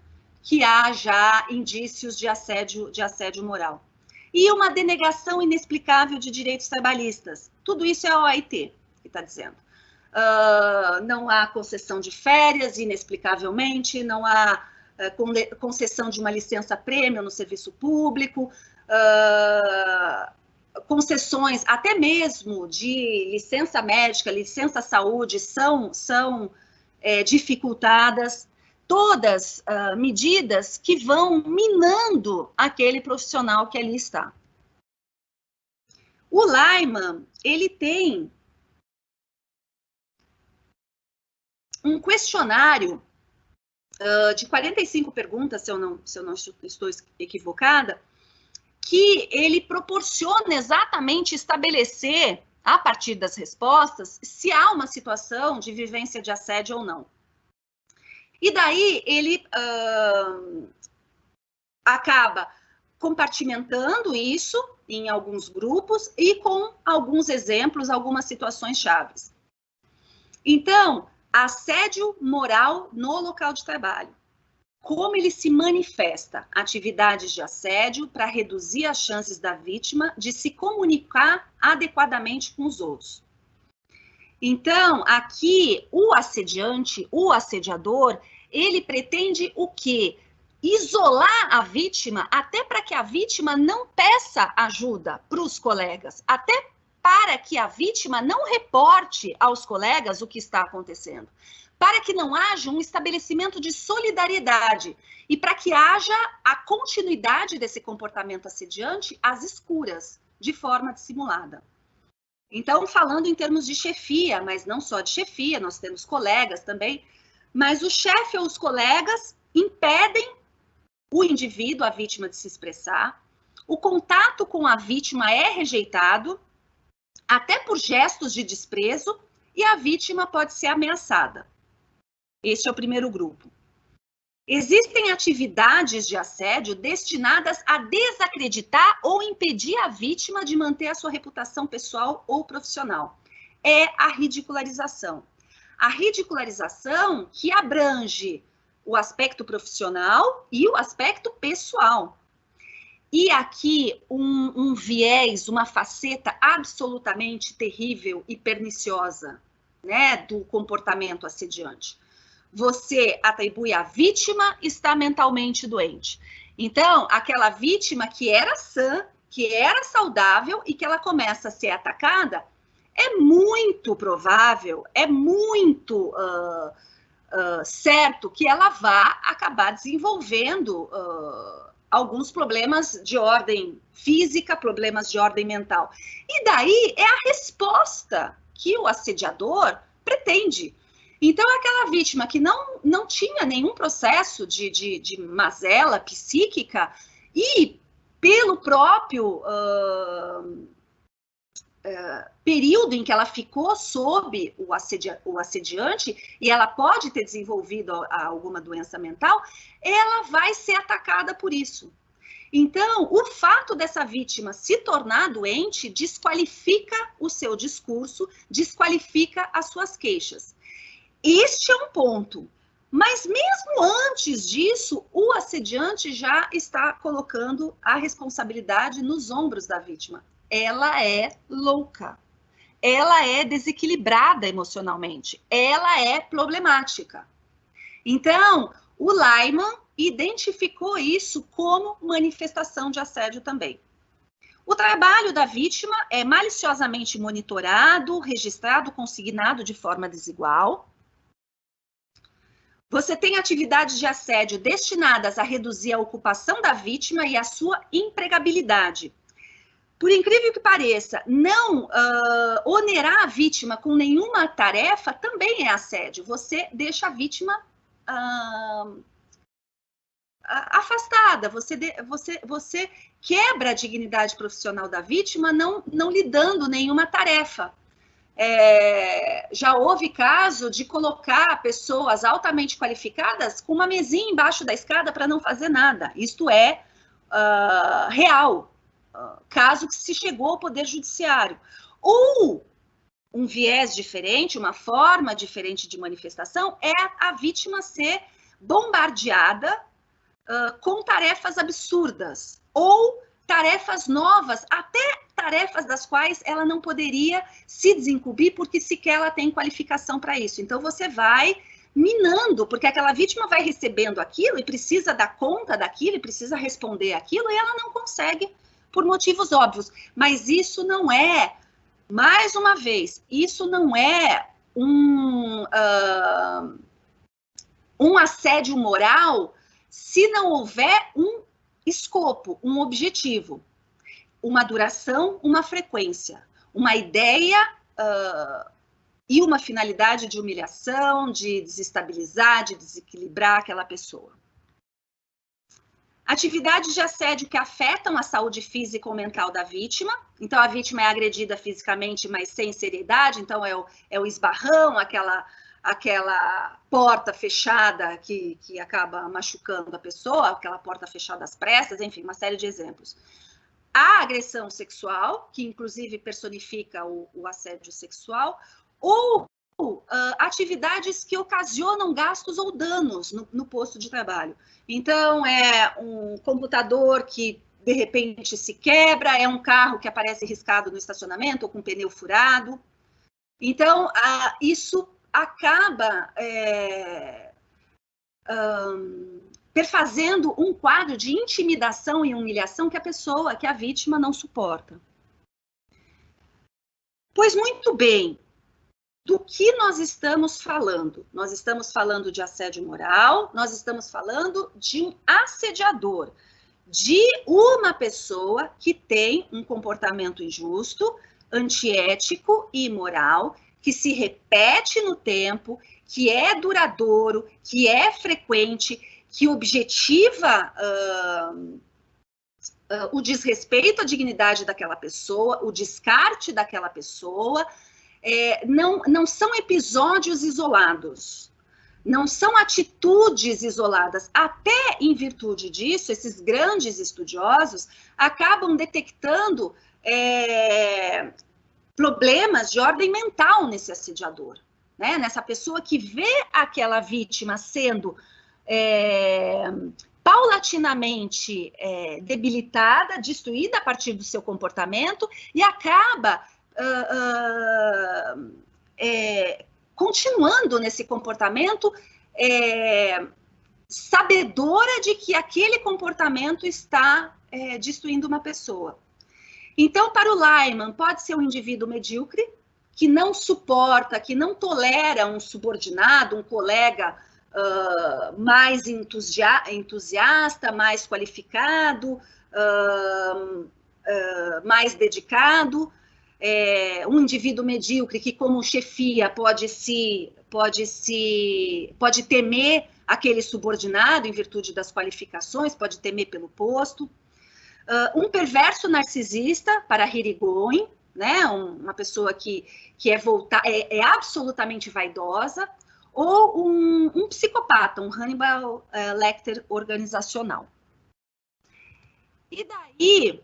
que há já indícios de assédio moral. E uma denegação inexplicável de direitos trabalhistas. Tudo isso é a OIT que está dizendo. Não há concessão de férias, inexplicavelmente, não há concessão de uma licença-prêmio no serviço público, concessões até mesmo de licença médica, licença-saúde são dificultadas. Todas medidas que vão minando aquele profissional que ali está. O Lyman, ele tem um questionário de 45 perguntas, se eu não estou equivocada, que ele proporciona exatamente estabelecer, a partir das respostas, se há uma situação de vivência de assédio ou não. E daí ele acaba compartimentando isso em alguns grupos e com alguns exemplos, algumas situações chaves. Então, assédio moral no local de trabalho. Como ele se manifesta? Atividades de assédio para reduzir as chances da vítima de se comunicar adequadamente com os outros. Então, aqui, o assediante, o assediador, ele pretende o quê? Isolar a vítima, até para que a vítima não peça ajuda para os colegas, até para que a vítima não reporte aos colegas o que está acontecendo, para que não haja um estabelecimento de solidariedade e para que haja a continuidade desse comportamento assediante às escuras, de forma dissimulada. Então, falando em termos de chefia, mas não só de chefia, nós temos colegas também, mas o chefe ou os colegas impedem o indivíduo, a vítima, de se expressar, o contato com a vítima é rejeitado, até por gestos de desprezo, e a vítima pode ser ameaçada. Este é o primeiro grupo. Existem atividades de assédio destinadas a desacreditar ou impedir a vítima de manter a sua reputação pessoal ou profissional. É a ridicularização. A ridicularização que abrange o aspecto profissional e o aspecto pessoal. E aqui um viés, uma faceta absolutamente terrível e perniciosa, né, do comportamento assediante. Você atribui a vítima está mentalmente doente. Então, aquela vítima que era sã, que era saudável e que ela começa a ser atacada, é muito provável, é muito certo que ela vá acabar desenvolvendo alguns problemas de ordem física, problemas de ordem mental. E daí é a resposta que o assediador pretende. Então, aquela vítima que não tinha nenhum processo de mazela psíquica e pelo próprio período em que ela ficou sob o assediante, e ela pode ter desenvolvido alguma doença mental, ela vai ser atacada por isso. Então, o fato dessa vítima se tornar doente desqualifica o seu discurso, desqualifica as suas queixas. Este é um ponto, mas mesmo antes disso, o assediante já está colocando a responsabilidade nos ombros da vítima. Ela é louca, ela é desequilibrada emocionalmente, ela é problemática. Então, o Lyman identificou isso como manifestação de assédio também. O trabalho da vítima é maliciosamente monitorado, registrado, consignado de forma desigual. Você tem atividades de assédio destinadas a reduzir a ocupação da vítima e a sua empregabilidade. Por incrível que pareça, não onerar a vítima com nenhuma tarefa também é assédio. Você deixa a vítima afastada, você quebra a dignidade profissional da vítima não lhe dando nenhuma tarefa. Já houve caso de colocar pessoas altamente qualificadas com uma mesinha embaixo da escada para não fazer nada. Isto é real. Caso que se chegou ao Poder Judiciário. Ou um viés diferente, uma forma diferente de manifestação, é a vítima ser bombardeada com tarefas absurdas, ou tarefas novas, até tarefas das quais ela não poderia se desincumbir, porque sequer ela tem qualificação para isso. Então, você vai minando, porque aquela vítima vai recebendo aquilo e precisa dar conta daquilo, e precisa responder aquilo, e ela não consegue, por motivos óbvios. Mas isso não é, mais uma vez, isso não é um assédio moral se não houver um escopo, um objetivo, uma duração, uma frequência, uma ideia e uma finalidade de humilhação, de desestabilizar, de desequilibrar aquela pessoa. Atividades de assédio que afetam a saúde física ou mental da vítima. Então, a vítima é agredida fisicamente, mas sem seriedade. Então, é o esbarrão, aquela porta fechada que acaba machucando a pessoa, aquela porta fechada às pressas, enfim, uma série de exemplos. A agressão sexual, que inclusive personifica o assédio sexual, ou atividades que ocasionam gastos ou danos no posto de trabalho. Então, é um computador que, de repente, se quebra, é um carro que aparece riscado no estacionamento ou com pneu furado. Então, isso acaba perfazendo um quadro de intimidação e humilhação que a vítima não suporta. Pois muito bem, do que nós estamos falando? Nós estamos falando de assédio moral, nós estamos falando de um assediador, de uma pessoa que tem um comportamento injusto, antiético e imoral, que se repete no tempo, que é duradouro, que é frequente, que objetiva o desrespeito à dignidade daquela pessoa, o descarte daquela pessoa. Não são episódios isolados, não são atitudes isoladas. Até em virtude disso, esses grandes estudiosos acabam detectando problemas de ordem mental nesse assediador, né? Nessa pessoa que vê aquela vítima sendo paulatinamente debilitada, destruída a partir do seu comportamento e acaba continuando nesse comportamento, sabedora de que aquele comportamento está destruindo uma pessoa. Então, para o Lyman, pode ser um indivíduo medíocre, que não suporta, que não tolera um subordinado, um colega mais entusiasta, mais qualificado, mais dedicado, um indivíduo medíocre que, como chefia, pode temer aquele subordinado em virtude das qualificações, pode temer pelo posto. Um perverso narcisista, para Irigoyen, né? Uma pessoa que é absolutamente vaidosa, ou um psicopata, um Hannibal Lecter organizacional. E daí,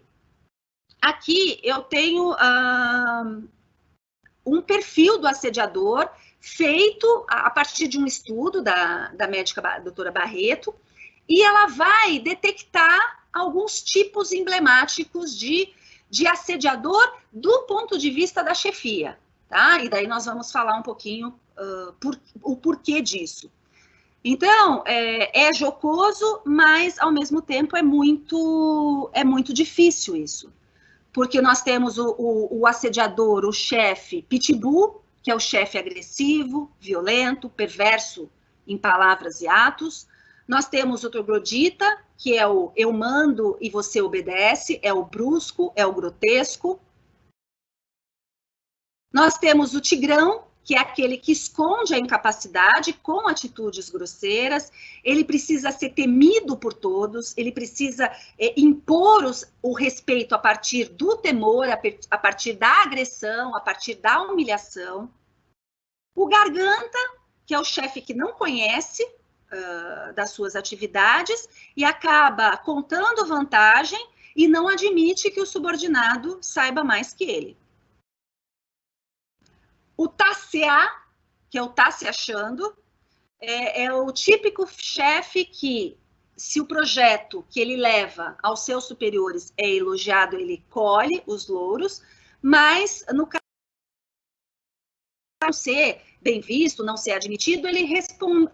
aqui eu tenho um perfil do assediador feito a partir de um estudo da médica doutora Barreto, e ela vai detectar alguns tipos emblemáticos de assediador do ponto de vista da chefia, tá? E daí nós vamos falar um pouquinho o porquê disso. Então, é jocoso, mas, ao mesmo tempo, é muito difícil isso. Porque nós temos o assediador, o chefe pitbull, que é o chefe agressivo, violento, perverso em palavras e atos. Nós temos o troglodita, que é o eu mando e você obedece, é o brusco, é o grotesco. Nós temos o tigrão, que é aquele que esconde a incapacidade com atitudes grosseiras. Ele precisa ser temido por todos, ele precisa impor o respeito a partir do temor, a partir da agressão, a partir da humilhação. O garganta, que é o chefe que não conhece das suas atividades e acaba contando vantagem e não admite que o subordinado saiba mais que ele. O tá-se-á, que é o tá se achando, é o típico chefe que, se o projeto que ele leva aos seus superiores é elogiado, ele colhe os louros, mas no caso de não ser bem visto, não ser admitido, ele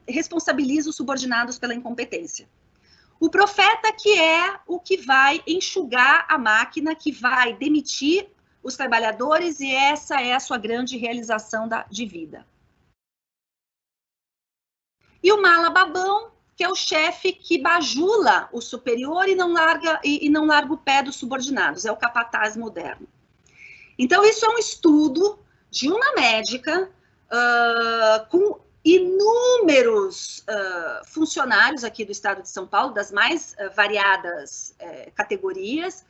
responsabiliza os subordinados pela incompetência. O profeta, que é o que vai enxugar a máquina, que vai demitir os trabalhadores, e essa é a sua grande realização de vida. E o mala babão, que é o chefe que bajula o superior e não larga o pé dos subordinados, é o capataz moderno. Então, isso é um estudo de uma médica com inúmeros funcionários aqui do estado de São Paulo, das mais variadas categorias,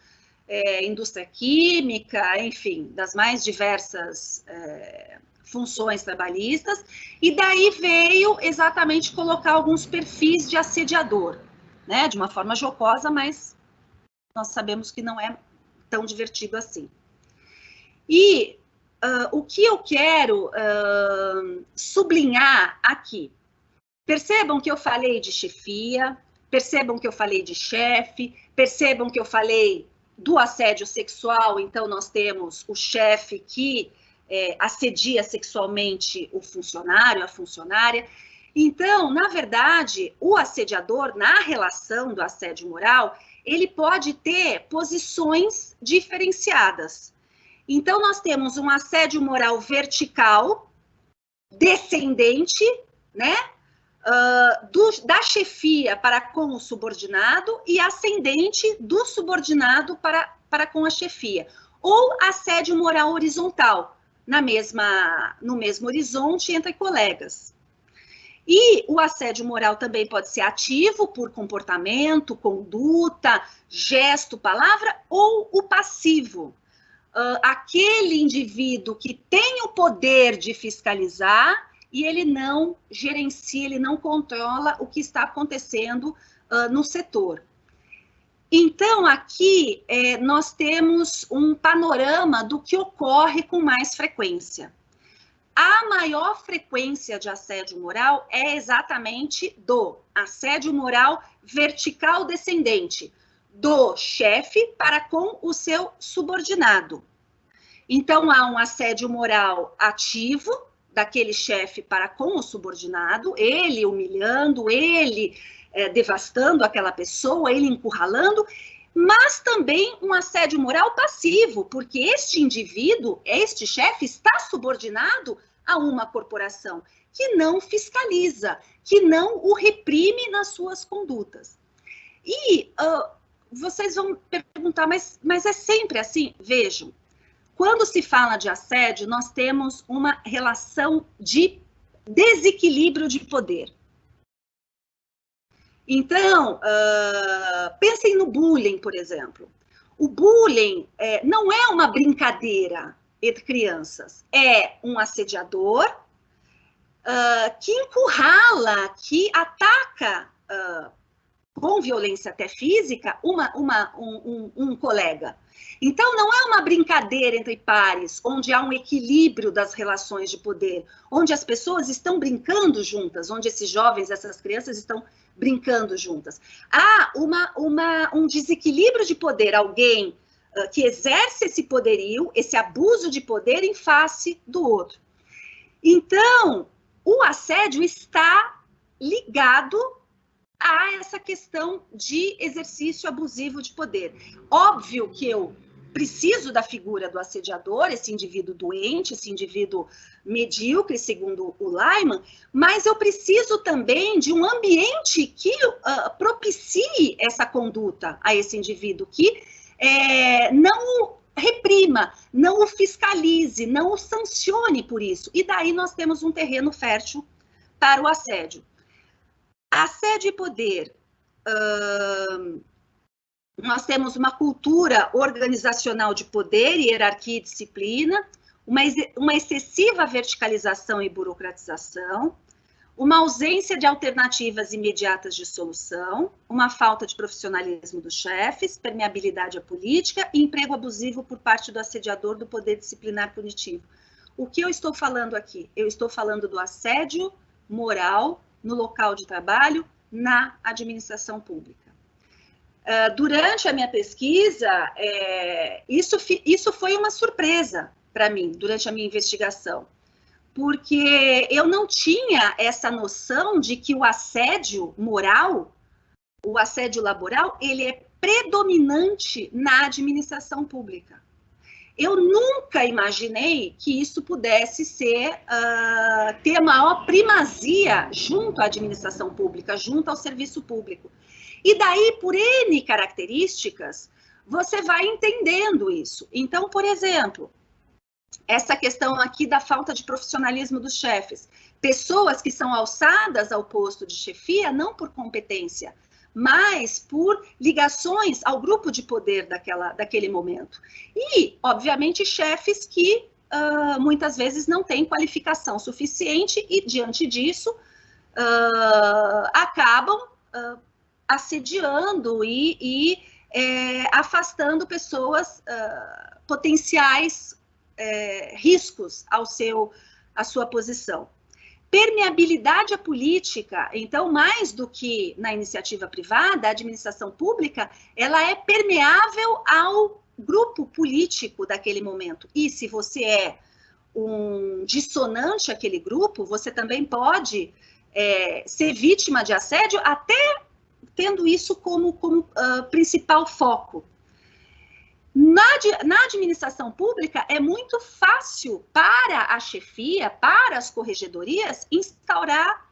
indústria química, enfim, das mais diversas funções trabalhistas, e daí veio exatamente colocar alguns perfis de assediador, né, de uma forma jocosa, mas nós sabemos que não é tão divertido assim. E o que eu quero sublinhar aqui? Percebam que eu falei de chefia, percebam que eu falei de chefe, percebam que eu falei do assédio sexual, então nós temos o chefe que assedia sexualmente o funcionário, a funcionária. Então, na verdade, o assediador, na relação do assédio moral, ele pode ter posições diferenciadas. Então, nós temos um assédio moral vertical, descendente, né? Da chefia para com o subordinado e ascendente do subordinado para com a chefia. Ou assédio moral horizontal, no mesmo horizonte entre colegas. E o assédio moral também pode ser ativo por comportamento, conduta, gesto, palavra, ou o passivo. Aquele indivíduo que tem o poder de fiscalizar e ele não gerencia, ele não controla o que está acontecendo no setor. Então, aqui nós temos um panorama do que ocorre com mais frequência. A maior frequência de assédio moral é exatamente do assédio moral vertical descendente, do chefe para com o seu subordinado. Então, há um assédio moral ativo, daquele chefe para com o subordinado, ele humilhando, ele devastando aquela pessoa, ele encurralando, mas também um assédio moral passivo, porque este indivíduo, este chefe, está subordinado a uma corporação que não fiscaliza, que não o reprime nas suas condutas. E vocês vão perguntar, mas é sempre assim? Vejam, quando se fala de assédio, nós temos uma relação de desequilíbrio de poder. Então, pensem no bullying, por exemplo. O bullying não é uma brincadeira entre crianças, é um assediador que encurrala, que ataca com violência até física um colega. Então, não é uma brincadeira entre pares, onde há um equilíbrio das relações de poder, onde as pessoas estão brincando juntas, onde esses jovens, essas crianças estão brincando juntas. Há um desequilíbrio de poder, alguém que exerce esse poderio, esse abuso de poder em face do outro. Então, o assédio está ligado a essa questão de exercício abusivo de poder. Óbvio que eu preciso da figura do assediador, esse indivíduo doente, esse indivíduo medíocre, segundo o Lyman, mas eu preciso também de um ambiente que propicie essa conduta a esse indivíduo, que não o reprima, não o fiscalize, não o sancione por isso. E daí nós temos um terreno fértil para o assédio. Assédio e poder. Nós temos uma cultura organizacional de poder, hierarquia e disciplina, uma excessiva verticalização e burocratização, uma ausência de alternativas imediatas de solução, uma falta de profissionalismo dos chefes, permeabilidade à política e emprego abusivo por parte do assediador do poder disciplinar punitivo. O que eu estou falando aqui? Eu estou falando do assédio moral no local de trabalho, na administração pública. Durante a minha pesquisa, isso foi uma surpresa para mim, durante a minha investigação, porque eu não tinha essa noção de que o assédio moral, o assédio laboral, ele é predominante na administração pública. Eu nunca imaginei que isso pudesse ter maior primazia junto à administração pública, junto ao serviço público. E daí, por N características, você vai entendendo isso. Então, por exemplo, essa questão aqui da falta de profissionalismo dos chefes. Pessoas que são alçadas ao posto de chefia, não por competência, mas por ligações ao grupo de poder daquele momento. E, obviamente, chefes que muitas vezes não têm qualificação suficiente e, diante disso, acabam assediando e afastando pessoas potenciais riscos à sua posição. Permeabilidade à política, então, mais do que na iniciativa privada, a administração pública, ela é permeável ao grupo político daquele momento. E se você é um dissonante àquele grupo, você também pode ser vítima de assédio, até tendo isso como principal foco. Na administração pública, é muito fácil para a chefia, para as corregedorias, instaurar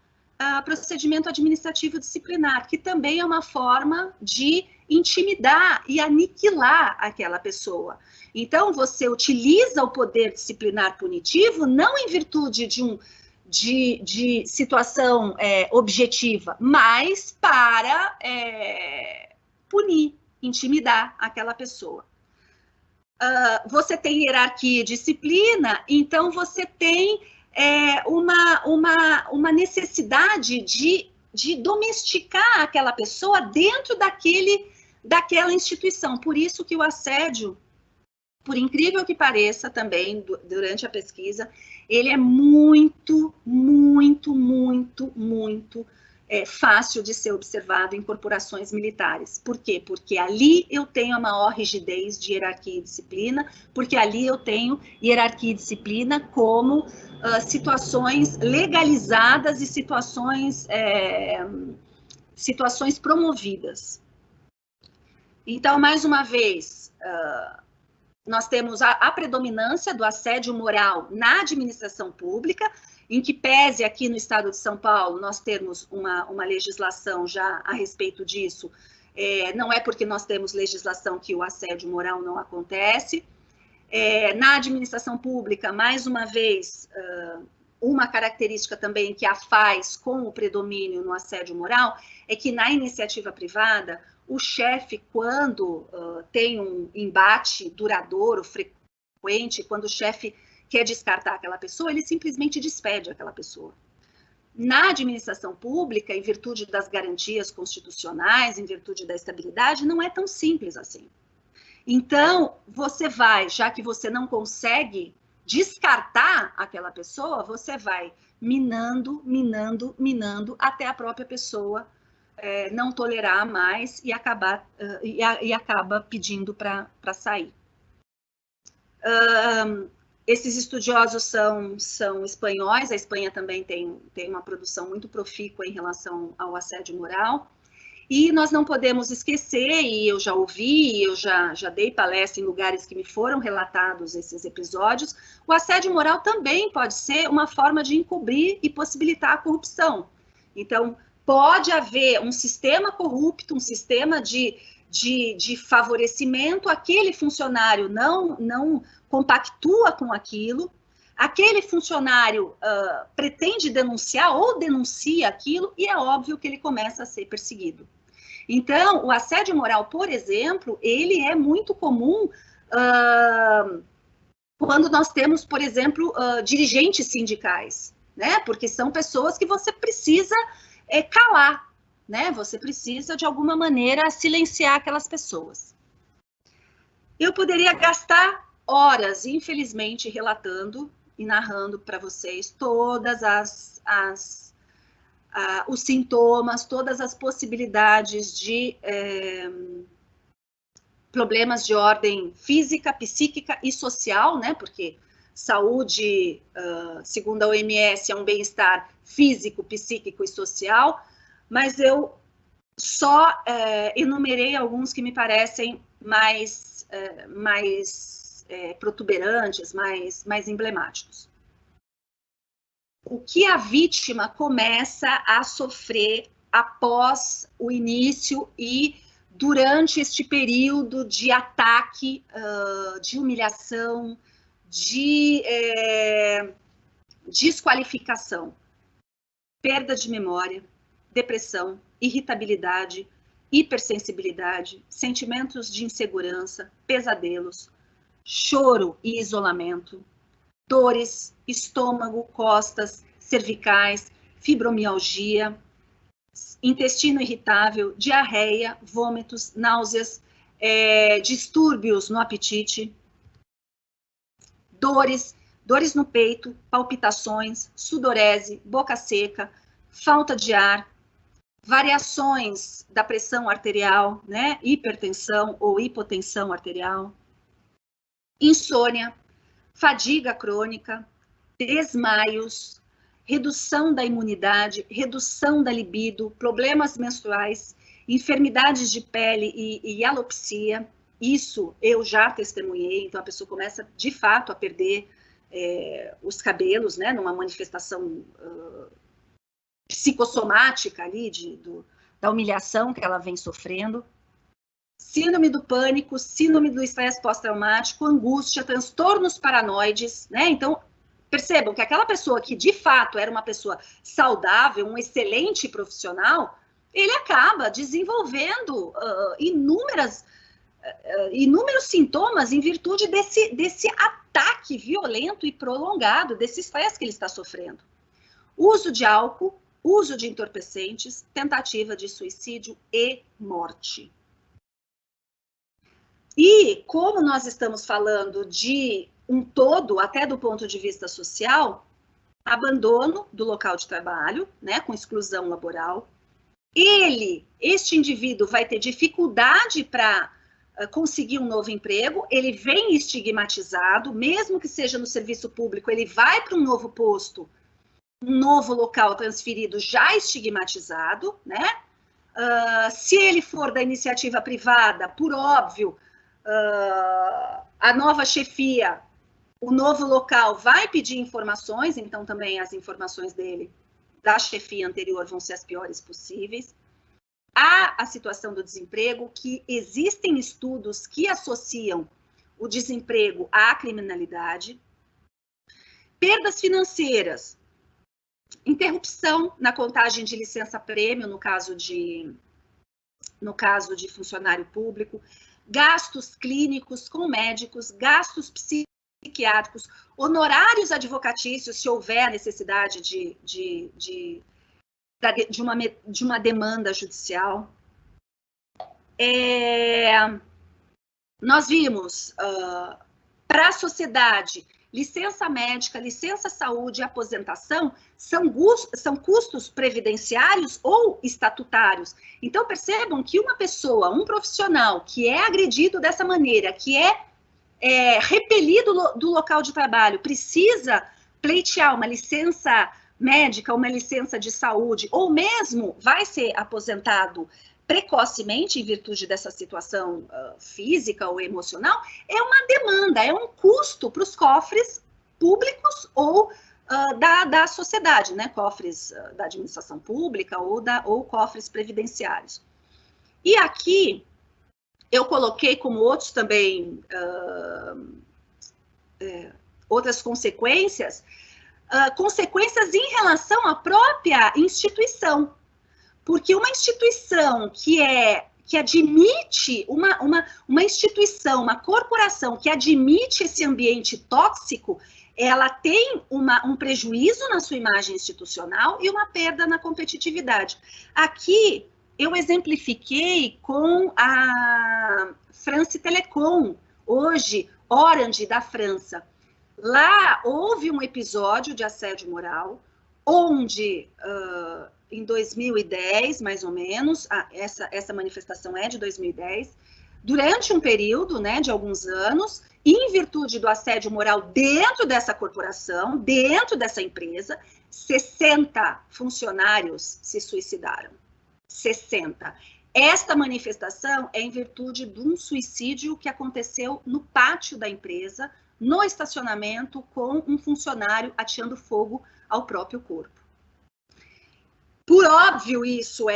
procedimento administrativo disciplinar, que também é uma forma de intimidar e aniquilar aquela pessoa. Então, você utiliza o poder disciplinar punitivo não em virtude de situação objetiva, mas para punir, intimidar aquela pessoa. Você tem hierarquia e disciplina, então você tem uma necessidade de domesticar aquela pessoa dentro daquela instituição. Por isso que o assédio, por incrível que pareça também, durante a pesquisa, ele é muito, muito, muito, muito fácil de ser observado em corporações militares. Por quê? Porque ali eu tenho a maior rigidez de hierarquia e disciplina, porque ali eu tenho hierarquia e disciplina como situações legalizadas e situações promovidas. Então, mais uma vez, nós temos a predominância do assédio moral na administração pública, em que pese aqui no estado de São Paulo nós temos uma legislação já a respeito disso, não é porque nós temos legislação que o assédio moral não acontece. Na administração pública, mais uma vez, uma característica também que a faz com o predomínio no assédio moral é que na iniciativa privada, o chefe, quando tem um embate duradouro, frequente, quando o chefe quer descartar aquela pessoa, ele simplesmente despede aquela pessoa. Na administração pública, em virtude das garantias constitucionais, em virtude da estabilidade, não é tão simples assim. Então, você vai, já que você não consegue descartar aquela pessoa, você vai minando, minando, minando, até a própria pessoa não tolerar mais e acaba pedindo para sair. Esses estudiosos são espanhóis, a Espanha também tem uma produção muito profícua em relação ao assédio moral, e nós não podemos esquecer, e eu já ouvi, eu já dei palestra em lugares que me foram relatados esses episódios, o assédio moral também pode ser uma forma de encobrir e possibilitar a corrupção. Então, pode haver um sistema corrupto, um sistema de favorecimento, aquele funcionário não compactua com aquilo, aquele funcionário pretende denunciar ou denuncia aquilo, e é óbvio que ele começa a ser perseguido. Então, o assédio moral, por exemplo, ele é muito comum quando nós temos, por exemplo, dirigentes sindicais, né? Porque são pessoas que você precisa calar, né? Você precisa, de alguma maneira, silenciar aquelas pessoas. Eu poderia gastar horas, infelizmente, relatando e narrando para vocês todas os sintomas, todas as possibilidades de problemas de ordem física, psíquica e social, né? Porque saúde, segundo a OMS, é um bem-estar físico, psíquico e social, mas eu só enumerei alguns que me parecem mais protuberantes, mais emblemáticos. O que a vítima começa a sofrer após o início e durante este período de ataque, de humilhação, de desqualificação, perda de memória, depressão, irritabilidade, hipersensibilidade, sentimentos de insegurança, pesadelos, choro e isolamento, dores, estômago, costas, cervicais, fibromialgia, intestino irritável, diarreia, vômitos, náuseas, distúrbios no apetite, dores no peito, palpitações, sudorese, boca seca, falta de ar, variações da pressão arterial, né? Hipertensão ou hipotensão arterial, insônia, fadiga crônica, desmaios, redução da imunidade, redução da libido, problemas menstruais, enfermidades de pele e alopecia. Isso eu já testemunhei, então a pessoa começa de fato a perder os cabelos, né, numa manifestação psicossomática ali da humilhação que ela vem sofrendo. Síndrome do pânico, síndrome do estresse pós-traumático, angústia, transtornos paranoides, né? Então, percebam que aquela pessoa que de fato era uma pessoa saudável, um excelente profissional, ele acaba desenvolvendo inúmeros sintomas em virtude desse ataque violento e prolongado, desse estresse que ele está sofrendo. Uso de álcool, uso de entorpecentes, tentativa de suicídio e morte. E como nós estamos falando de um todo, até do ponto de vista social, abandono do local de trabalho, né, com exclusão laboral. Este indivíduo vai ter dificuldade para conseguir um novo emprego, ele vem estigmatizado, mesmo que seja no serviço público, ele vai para um novo posto, um novo local transferido já estigmatizado, né? Se ele for da iniciativa privada, por óbvio, a nova chefia, o novo local vai pedir informações, então também as informações dele, da chefia anterior, vão ser as piores possíveis. Há a situação do desemprego, que existem estudos que associam o desemprego à criminalidade. Perdas financeiras, interrupção na contagem de licença-prêmio, no caso de funcionário público, gastos clínicos com médicos, gastos psiquiátricos, honorários advocatícios, se houver necessidade de uma demanda judicial. Nós vimos, para a sociedade, licença médica, licença saúde e aposentação são custos previdenciários ou estatutários. Então, percebam que uma pessoa, um profissional que é agredido dessa maneira, que é repelido do local de trabalho, precisa pleitear uma licença médica, uma licença de saúde, ou mesmo vai ser aposentado precocemente em virtude dessa situação física ou emocional, é uma demanda, é um custo para os cofres públicos ou da sociedade, né? Cofres da administração pública ou cofres previdenciários. E aqui eu coloquei, como outros também, outras consequências, consequências em relação à própria instituição. Porque uma instituição que admite, uma instituição, uma corporação que admite esse ambiente tóxico, ela tem um prejuízo na sua imagem institucional e uma perda na competitividade. Aqui eu exemplifiquei com a France Telecom, hoje Orange da França. Lá houve um episódio de assédio moral, onde em 2010, mais ou menos, essa manifestação é de 2010, durante um período, né, de alguns anos, em virtude do assédio moral dentro dessa corporação, dentro dessa empresa, 60 funcionários se suicidaram. 60. Esta manifestação é em virtude de um suicídio que aconteceu no pátio da empresa, no estacionamento, com um funcionário ateando fogo ao próprio corpo. Por óbvio, isso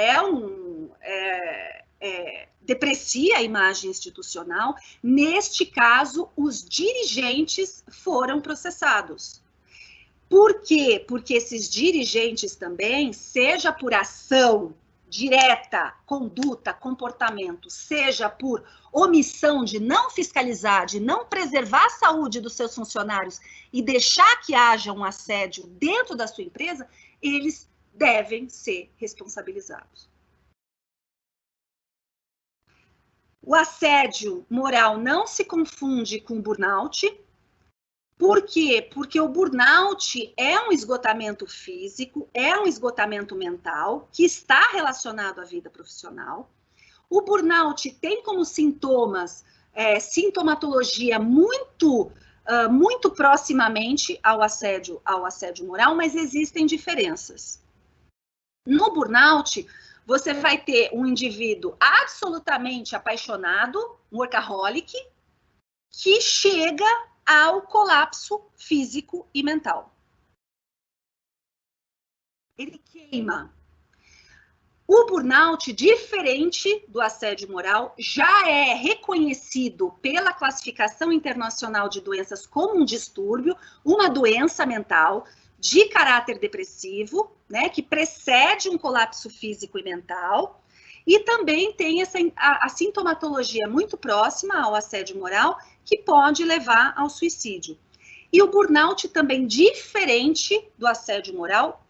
deprecia a imagem institucional. Neste caso, os dirigentes foram processados. Por quê? Porque esses dirigentes também, seja por ação direta, conduta, comportamento, seja por omissão de não fiscalizar, de não preservar a saúde dos seus funcionários e deixar que haja um assédio dentro da sua empresa, eles devem ser responsabilizados. O assédio moral não se confunde com burnout. Por quê? Porque o burnout é um esgotamento físico, é um esgotamento mental, que está relacionado à vida profissional. O burnout tem como sintomas, sintomatologia muito proximamente ao assédio moral, mas existem diferenças. No burnout, você vai ter um indivíduo absolutamente apaixonado, workaholic, que chega ao colapso físico e mental. Ele queima. O burnout, diferente do assédio moral, já é reconhecido pela Classificação Internacional de Doenças como um distúrbio, uma doença mental de caráter depressivo, né, que precede um colapso físico e mental, e também tem a sintomatologia muito próxima ao assédio moral, que pode levar ao suicídio. E o burnout também, diferente do assédio moral,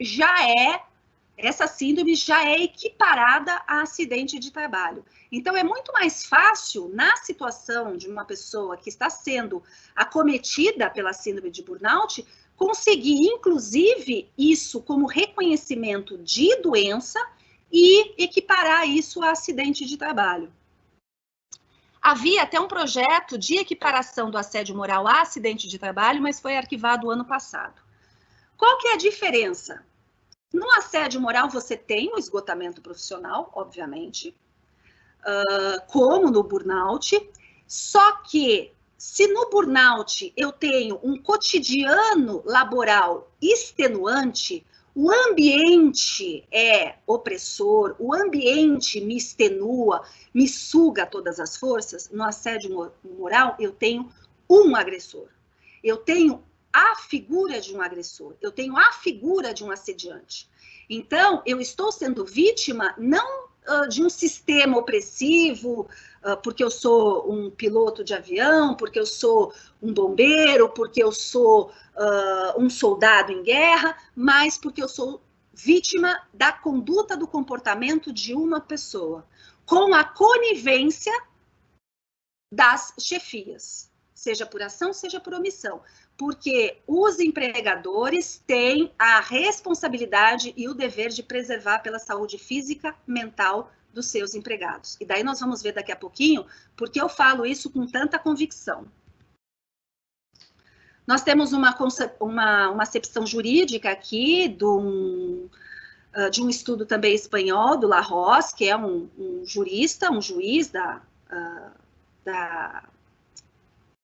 essa síndrome já é equiparada a acidente de trabalho. Então, é muito mais fácil, na situação de uma pessoa que está sendo acometida pela síndrome de burnout, conseguir, inclusive, isso como reconhecimento de doença e equiparar isso a acidente de trabalho. Havia até um projeto de equiparação do assédio moral a acidente de trabalho, mas foi arquivado ano passado. Qual que é a diferença? No assédio moral, você tem um esgotamento profissional, obviamente, como no burnout, só que se no burnout eu tenho um cotidiano laboral extenuante, o ambiente é opressor, o ambiente me extenua, me suga todas as forças, no assédio moral eu tenho um agressor. Eu tenho a figura de um agressor, eu tenho a figura de um assediante. Então, eu estou sendo vítima não de um sistema opressivo, porque eu sou um piloto de avião, porque eu sou um bombeiro, porque eu sou um soldado em guerra, mas porque eu sou vítima da conduta, do comportamento de uma pessoa, com a conivência das chefias, seja por ação, seja por omissão, porque os empregadores têm a responsabilidade e o dever de preservar pela saúde física, mental dos seus empregados. E daí nós vamos ver daqui a pouquinho porque eu falo isso com tanta convicção. Nós temos uma acepção jurídica aqui de um estudo também espanhol, do Larroz, que é um jurista, um juiz da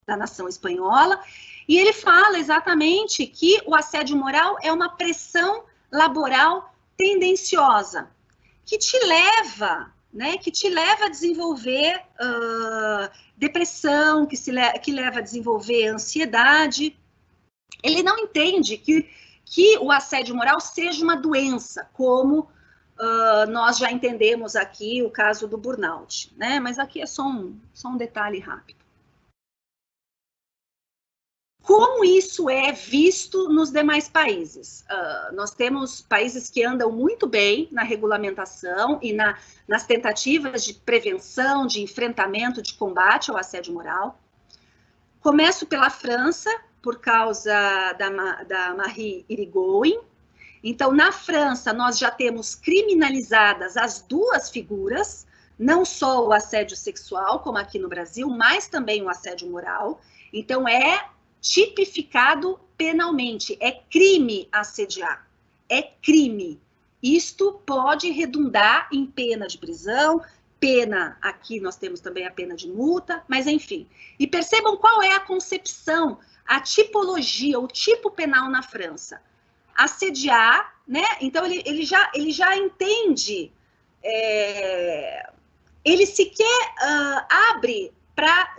nação espanhola, e ele fala exatamente que o assédio moral é uma pressão laboral tendenciosa, que te leva a desenvolver depressão, que leva a desenvolver ansiedade. Ele não entende que o assédio moral seja uma doença, como nós já entendemos aqui o caso do burnout, né? Mas aqui é só um detalhe rápido. Como isso é visto nos demais países? Nós temos países que andam muito bem na regulamentação e nas tentativas de prevenção, de enfrentamento, de combate ao assédio moral. Começo pela França, por causa da Marie Irigoyen. Então, na França, nós já temos criminalizadas as duas figuras, não só o assédio sexual, como aqui no Brasil, mas também o assédio moral. Então, é tipificado penalmente, é crime assediar, é crime. Isto pode redundar em pena de prisão, pena, aqui nós temos também a pena de multa, mas enfim. E percebam qual é a concepção, a tipologia, o tipo penal na França. Assediar, né? Então ele já entende, ele sequer abre para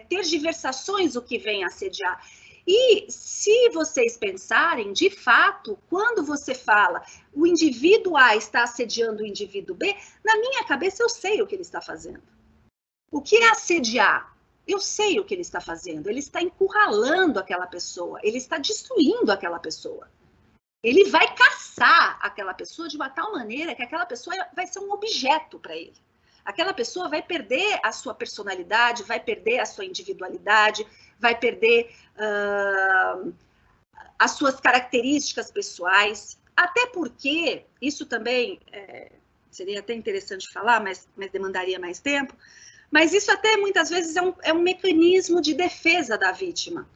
ter diversações o que vem a assediar. E se vocês pensarem, de fato, quando você fala o indivíduo A está assediando o indivíduo B, na minha cabeça eu sei o que ele está fazendo. O que é assediar? Eu sei o que ele está fazendo. Ele está encurralando aquela pessoa, ele está destruindo aquela pessoa. Ele vai caçar aquela pessoa de uma tal maneira que aquela pessoa vai ser um objeto para ele. aquela pessoa vai perder a sua personalidade, vai perder a sua individualidade, vai perder as suas características pessoais, até porque, isso também seria até interessante falar, mas demandaria mais tempo, mas isso até muitas vezes é um mecanismo de defesa da vítima.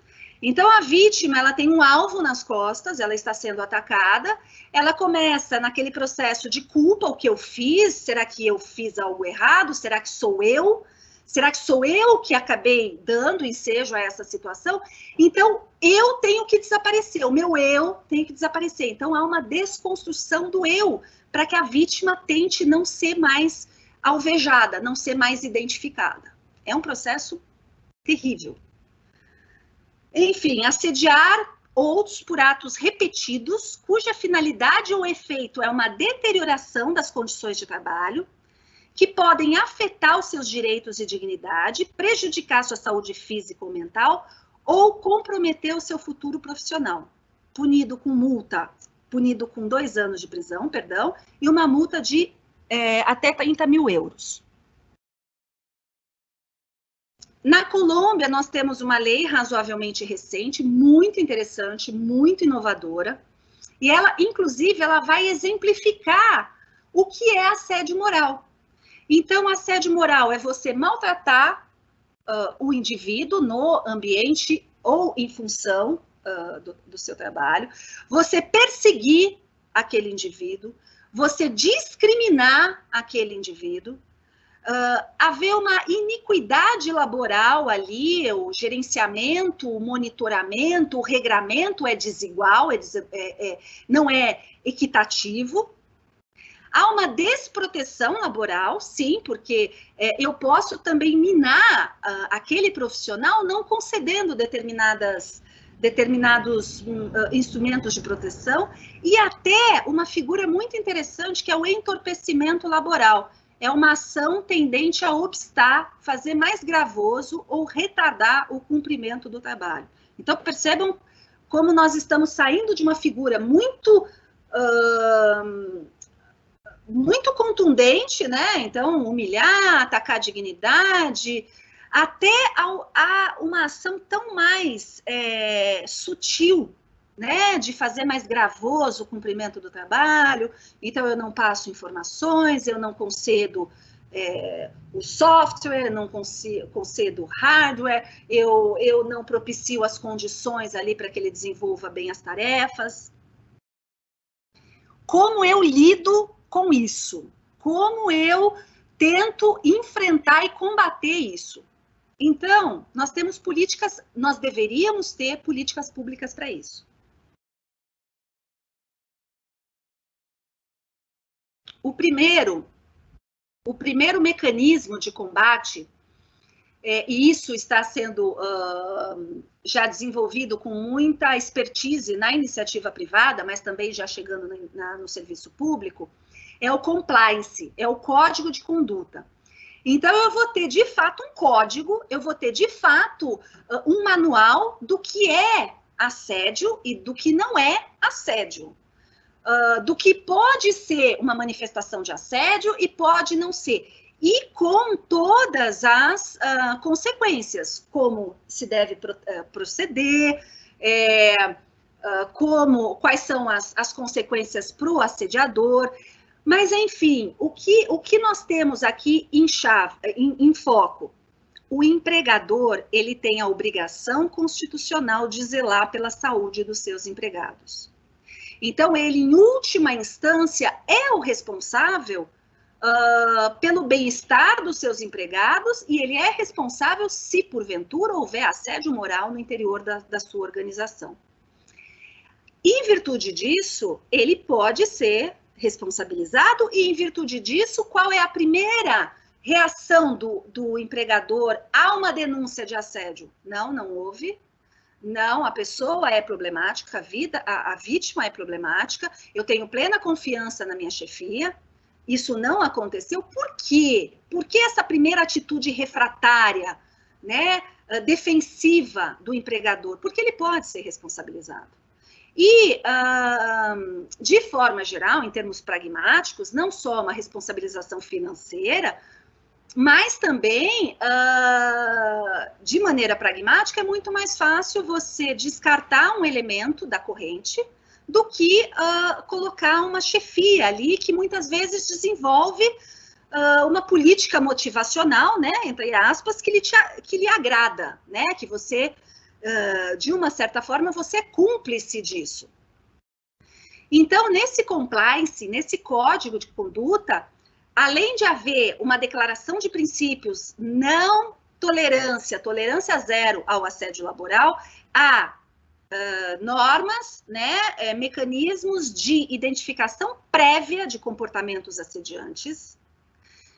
Então, a vítima, ela tem um alvo nas costas, ela está sendo atacada, ela começa naquele processo de culpa, o que eu fiz, será que eu fiz algo errado, será que sou eu? Será que sou eu que acabei dando ensejo a essa situação? Então, eu tenho que desaparecer, o meu eu tem que desaparecer. Então, há uma desconstrução do eu, para que a vítima tente não ser mais alvejada, não ser mais identificada. É um processo terrível. Enfim, assediar outros por atos repetidos, cuja finalidade ou efeito é uma deterioração das condições de trabalho, que podem afetar os seus direitos e dignidade, prejudicar sua saúde física ou mental, ou comprometer o seu futuro profissional, punido com multa, punido com 2 anos de prisão, perdão, e uma multa de até 30 mil euros. Na Colômbia, nós temos uma lei razoavelmente recente, muito interessante, muito inovadora, e ela, inclusive, ela vai exemplificar o que é assédio moral. Então, assédio moral é você maltratar o indivíduo no ambiente ou em função do seu trabalho, você perseguir aquele indivíduo, você discriminar aquele indivíduo, haver uma iniquidade laboral ali, o gerenciamento, o monitoramento, o regramento é desigual, não é equitativo. Há uma desproteção laboral, sim, porque eu posso também minar aquele profissional não concedendo determinados instrumentos de proteção, e até uma figura muito interessante que é o entorpecimento laboral. É uma ação tendente a obstar, fazer mais gravoso ou retardar o cumprimento do trabalho. Então, percebam como nós estamos saindo de uma figura muito contundente, né? Então, humilhar, atacar a dignidade, até a uma ação tão mais sutil, né, de fazer mais gravoso o cumprimento do trabalho. Então, eu não passo informações, eu não concedo o software, não concedo o hardware, eu não propicio as condições ali para que ele desenvolva bem as tarefas. Como eu lido com isso? Como eu tento enfrentar e combater isso? Então, nós temos políticas, nós deveríamos ter políticas públicas para isso. O primeiro mecanismo de combate, e isso está sendo já desenvolvido com muita expertise na iniciativa privada, mas também já chegando no serviço público, é o compliance, é o código de conduta. Então, eu vou ter, de fato, um código, eu vou ter, de fato, um manual do que é assédio e do que não é assédio. Do que pode ser uma manifestação de assédio e pode não ser. E com todas as consequências, como se deve proceder, quais são as consequências para o assediador. Mas, enfim, o que nós temos aqui em foco? O empregador, ele tem a obrigação constitucional de zelar pela saúde dos seus empregados. Então, ele, em última instância, é o responsável pelo bem-estar dos seus empregados, e ele é responsável se, porventura, houver assédio moral no interior da sua organização. Em virtude disso, ele pode ser responsabilizado, e em virtude disso, qual é a primeira reação do empregador a uma denúncia de assédio? Não houve. Não, a pessoa é problemática, a vítima é problemática, eu tenho plena confiança na minha chefia, isso não aconteceu. Por quê? Por que essa primeira atitude refratária, né, defensiva do empregador? Porque ele pode ser responsabilizado. E, de forma geral, em termos pragmáticos, não só uma responsabilização financeira, Mas também, de maneira pragmática, é muito mais fácil você descartar um elemento da corrente do que colocar uma chefia ali que muitas vezes desenvolve uma política motivacional, né, entre aspas, que lhe agrada, né, que você, de uma certa forma, você é cúmplice disso. Então, nesse compliance, nesse código de conduta, além de haver uma declaração de princípios, não tolerância, tolerância zero ao assédio laboral, há normas, né, mecanismos de identificação prévia de comportamentos assediantes.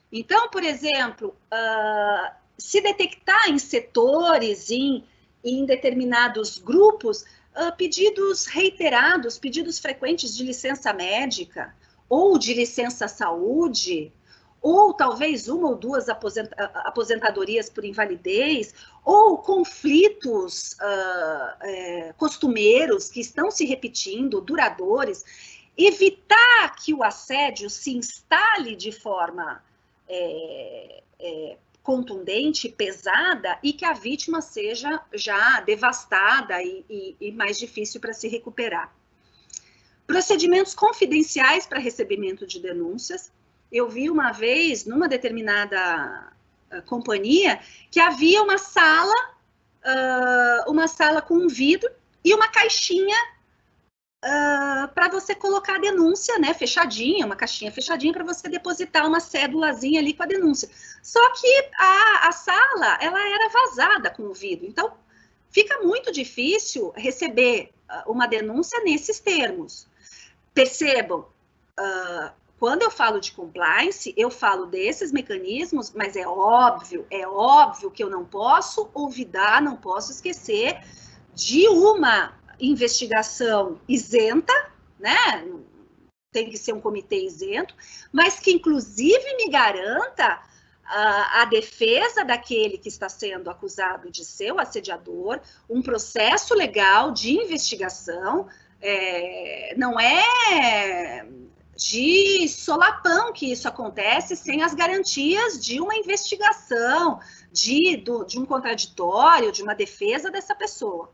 Então, por exemplo, se detectar em setores, em determinados grupos, pedidos reiterados, pedidos frequentes de licença médica, ou de licença saúde, ou talvez uma ou duas aposentadorias por invalidez, ou conflitos costumeiros que estão se repetindo, duradouros, evitar que o assédio se instale de forma contundente, pesada, e que a vítima seja já devastada e mais difícil para se recuperar. Procedimentos confidenciais para recebimento de denúncias. Eu vi uma vez, numa determinada companhia, que havia uma sala com um vidro e uma caixinha para você colocar a denúncia, né, fechadinha, uma caixinha fechadinha para você depositar uma cédulazinha ali com a denúncia. Só que a sala, ela era vazada com o vidro, então fica muito difícil receber uma denúncia nesses termos. Percebam, quando eu falo de compliance, eu falo desses mecanismos, mas é óbvio que eu não posso olvidar, não posso esquecer de uma investigação isenta, né? Tem que ser um comitê isento, mas que inclusive me garanta a defesa daquele que está sendo acusado de ser o assediador, um processo legal de investigação, não é de solapão que isso acontece sem as garantias de uma investigação, de um contraditório, de uma defesa dessa pessoa.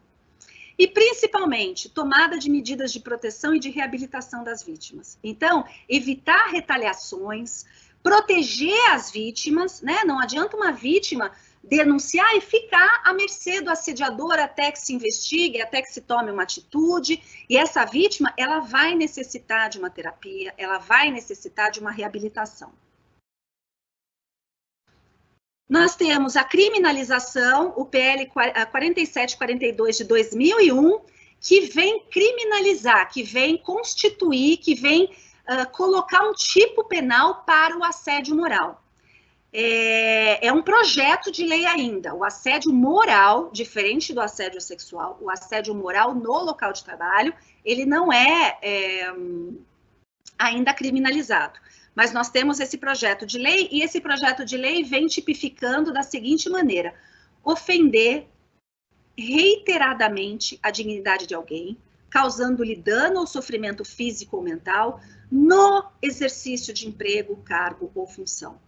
E, principalmente, tomada de medidas de proteção e de reabilitação das vítimas. Então, evitar retaliações, proteger as vítimas, né? Não adianta uma vítima denunciar e ficar à mercê do assediador até que se investigue, até que se tome uma atitude. E essa vítima, ela vai necessitar de uma terapia, ela vai necessitar de uma reabilitação. Nós temos a criminalização, o PL 4742 de 2001, que vem criminalizar, que vem constituir, que vem colocar um tipo penal para o assédio moral. É um projeto de lei ainda. O assédio moral, diferente do assédio sexual, o assédio moral no local de trabalho, ele não é ainda criminalizado. Mas nós temos esse projeto de lei, e esse projeto de lei vem tipificando da seguinte maneira: ofender reiteradamente a dignidade de alguém, causando-lhe dano ou sofrimento físico ou mental, no exercício de emprego, cargo ou função.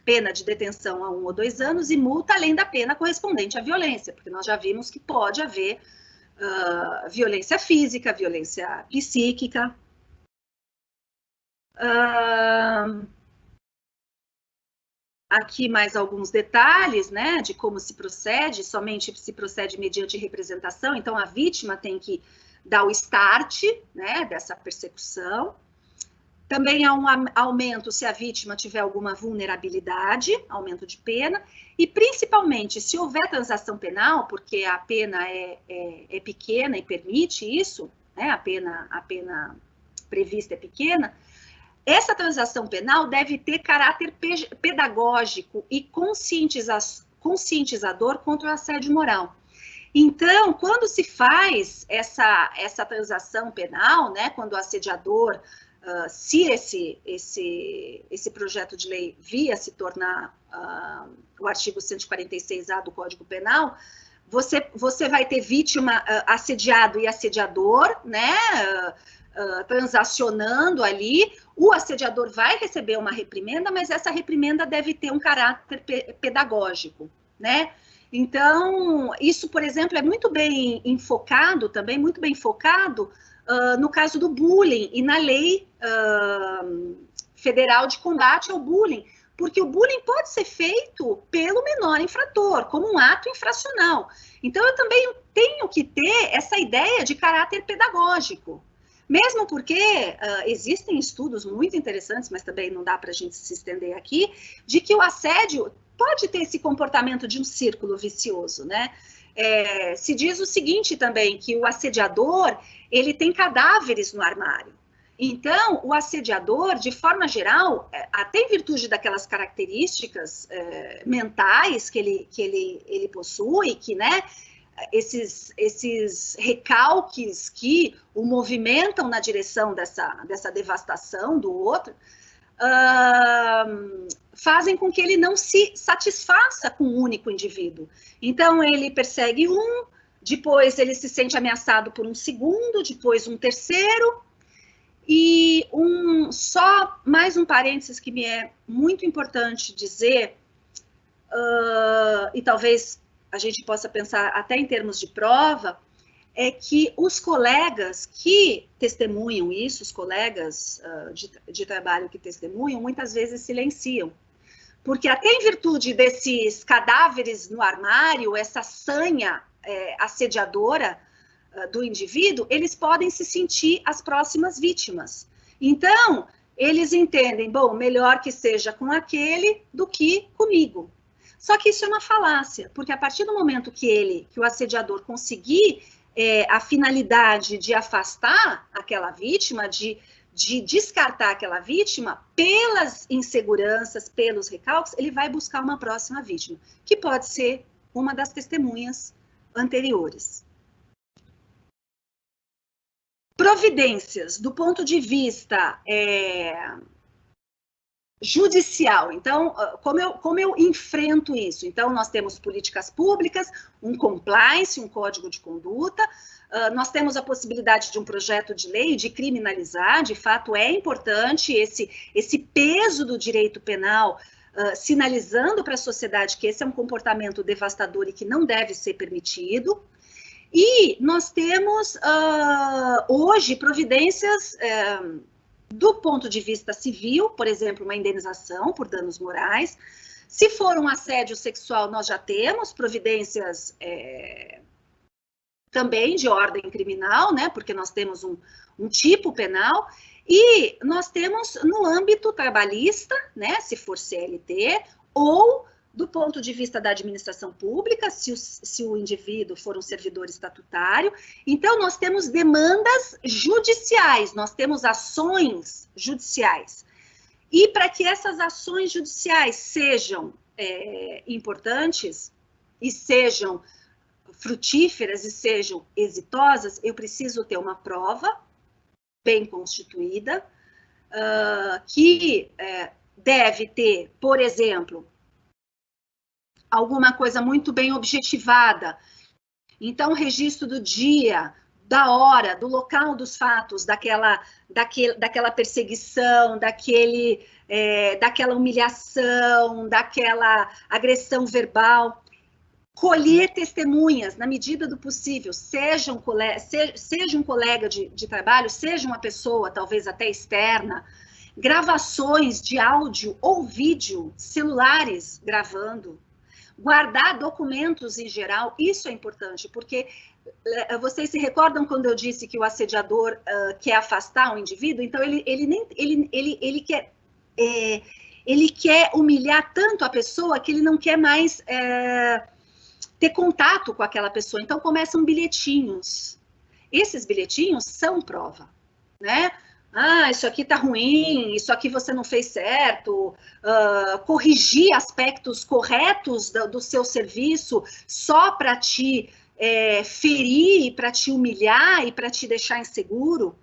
Pena de detenção a 1 ou 2 anos e multa além da pena correspondente à violência, porque nós já vimos que pode haver violência física, violência psíquica. Aqui mais alguns detalhes, né, de como se procede, somente se procede mediante representação, então a vítima tem que dar o start, né, dessa persecução. Também há um aumento se a vítima tiver alguma vulnerabilidade, aumento de pena, e principalmente se houver transação penal, porque a pena é pequena e permite isso, né, a pena prevista é pequena, essa transação penal deve ter caráter pedagógico e conscientizador contra o assédio moral. Então, quando se faz essa transação penal, né, quando o assediador, se esse projeto de lei via se tornar o artigo 146A do Código Penal, você vai ter vítima, assediado e assediador, né? Transacionando ali, o assediador vai receber uma reprimenda, mas essa reprimenda deve ter um caráter pedagógico, né? Então, isso, por exemplo, é muito bem enfocado, também muito bem focado no caso do bullying e na lei federal de combate ao bullying, porque o bullying pode ser feito pelo menor infrator, como um ato infracional. Então, eu também tenho que ter essa ideia de caráter pedagógico. Mesmo porque existem estudos muito interessantes, mas também não dá para a gente se estender aqui, de que o assédio pode ter esse comportamento de um círculo vicioso, né? Se diz o seguinte também, que o assediador, ele tem cadáveres no armário. Então, o assediador, de forma geral, até em virtude daquelas características mentais que ele possui, que, né, esses recalques que o movimentam na direção dessa devastação do outro, fazem com que ele não se satisfaça com um único indivíduo. Então, ele persegue um, depois ele se sente ameaçado por um segundo, depois um terceiro, e só mais um parênteses que me é muito importante dizer, e talvez a gente possa pensar até em termos de prova, é que os colegas que testemunham isso, os colegas de trabalho que testemunham, muitas vezes silenciam. Porque até em virtude desses cadáveres no armário, essa sanha assediadora do indivíduo, eles podem se sentir as próximas vítimas. Então, eles entendem, bom, melhor que seja com aquele do que comigo. Só que isso é uma falácia, porque a partir do momento que o assediador conseguir a finalidade de afastar aquela vítima, de descartar aquela vítima, pelas inseguranças, pelos recalques, ele vai buscar uma próxima vítima, que pode ser uma das testemunhas anteriores. Providências, do ponto de vista judicial. Então, como eu enfrento isso? Então, nós temos políticas públicas, um compliance, um código de conduta, nós temos a possibilidade de um projeto de lei de criminalizar, de fato é importante esse peso do direito penal, sinalizando para a sociedade que esse é um comportamento devastador e que não deve ser permitido. E nós temos, hoje, providências do ponto de vista civil, por exemplo, uma indenização por danos morais. Se for um assédio sexual, nós já temos providências também de ordem criminal, né, porque nós temos um tipo penal, e nós temos no âmbito trabalhista, né, se for CLT, ou do ponto de vista da administração pública, se o indivíduo for um servidor estatutário. Então, nós temos demandas judiciais, nós temos ações judiciais. E para que essas ações judiciais sejam importantes e sejam frutíferas e sejam exitosas, eu preciso ter uma prova bem constituída, que deve ter, por exemplo, alguma coisa muito bem objetivada. Então, registro do dia, da hora, do local dos fatos, daquela perseguição, daquela humilhação, daquela agressão verbal. Colher testemunhas, na medida do possível, seja um colega de trabalho, seja uma pessoa, talvez até externa, gravações de áudio ou vídeo, celulares gravando, guardar documentos em geral, isso é importante, porque vocês se recordam quando eu disse que o assediador quer afastar o indivíduo? Então, ele quer humilhar tanto a pessoa que ele não quer mais ter contato com aquela pessoa. Então, começam bilhetinhos. Esses bilhetinhos são prova, né? Ah, isso aqui tá ruim, isso aqui você não fez certo, corrigir aspectos corretos do seu serviço só para te ferir, para te humilhar e para te deixar inseguro.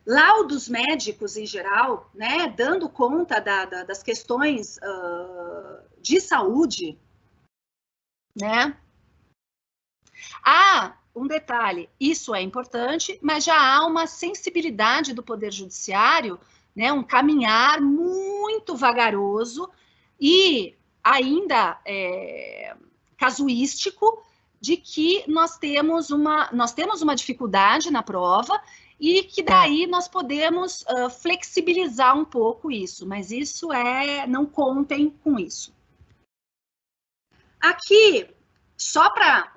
Laudos médicos em geral, né, dando conta das questões de saúde, né? Um detalhe, isso é importante, mas já há uma sensibilidade do Poder Judiciário, né, um caminhar muito vagaroso e ainda casuístico de que nós temos uma dificuldade na prova e que daí nós podemos flexibilizar um pouco isso, mas isso não contem com isso. Aqui, só para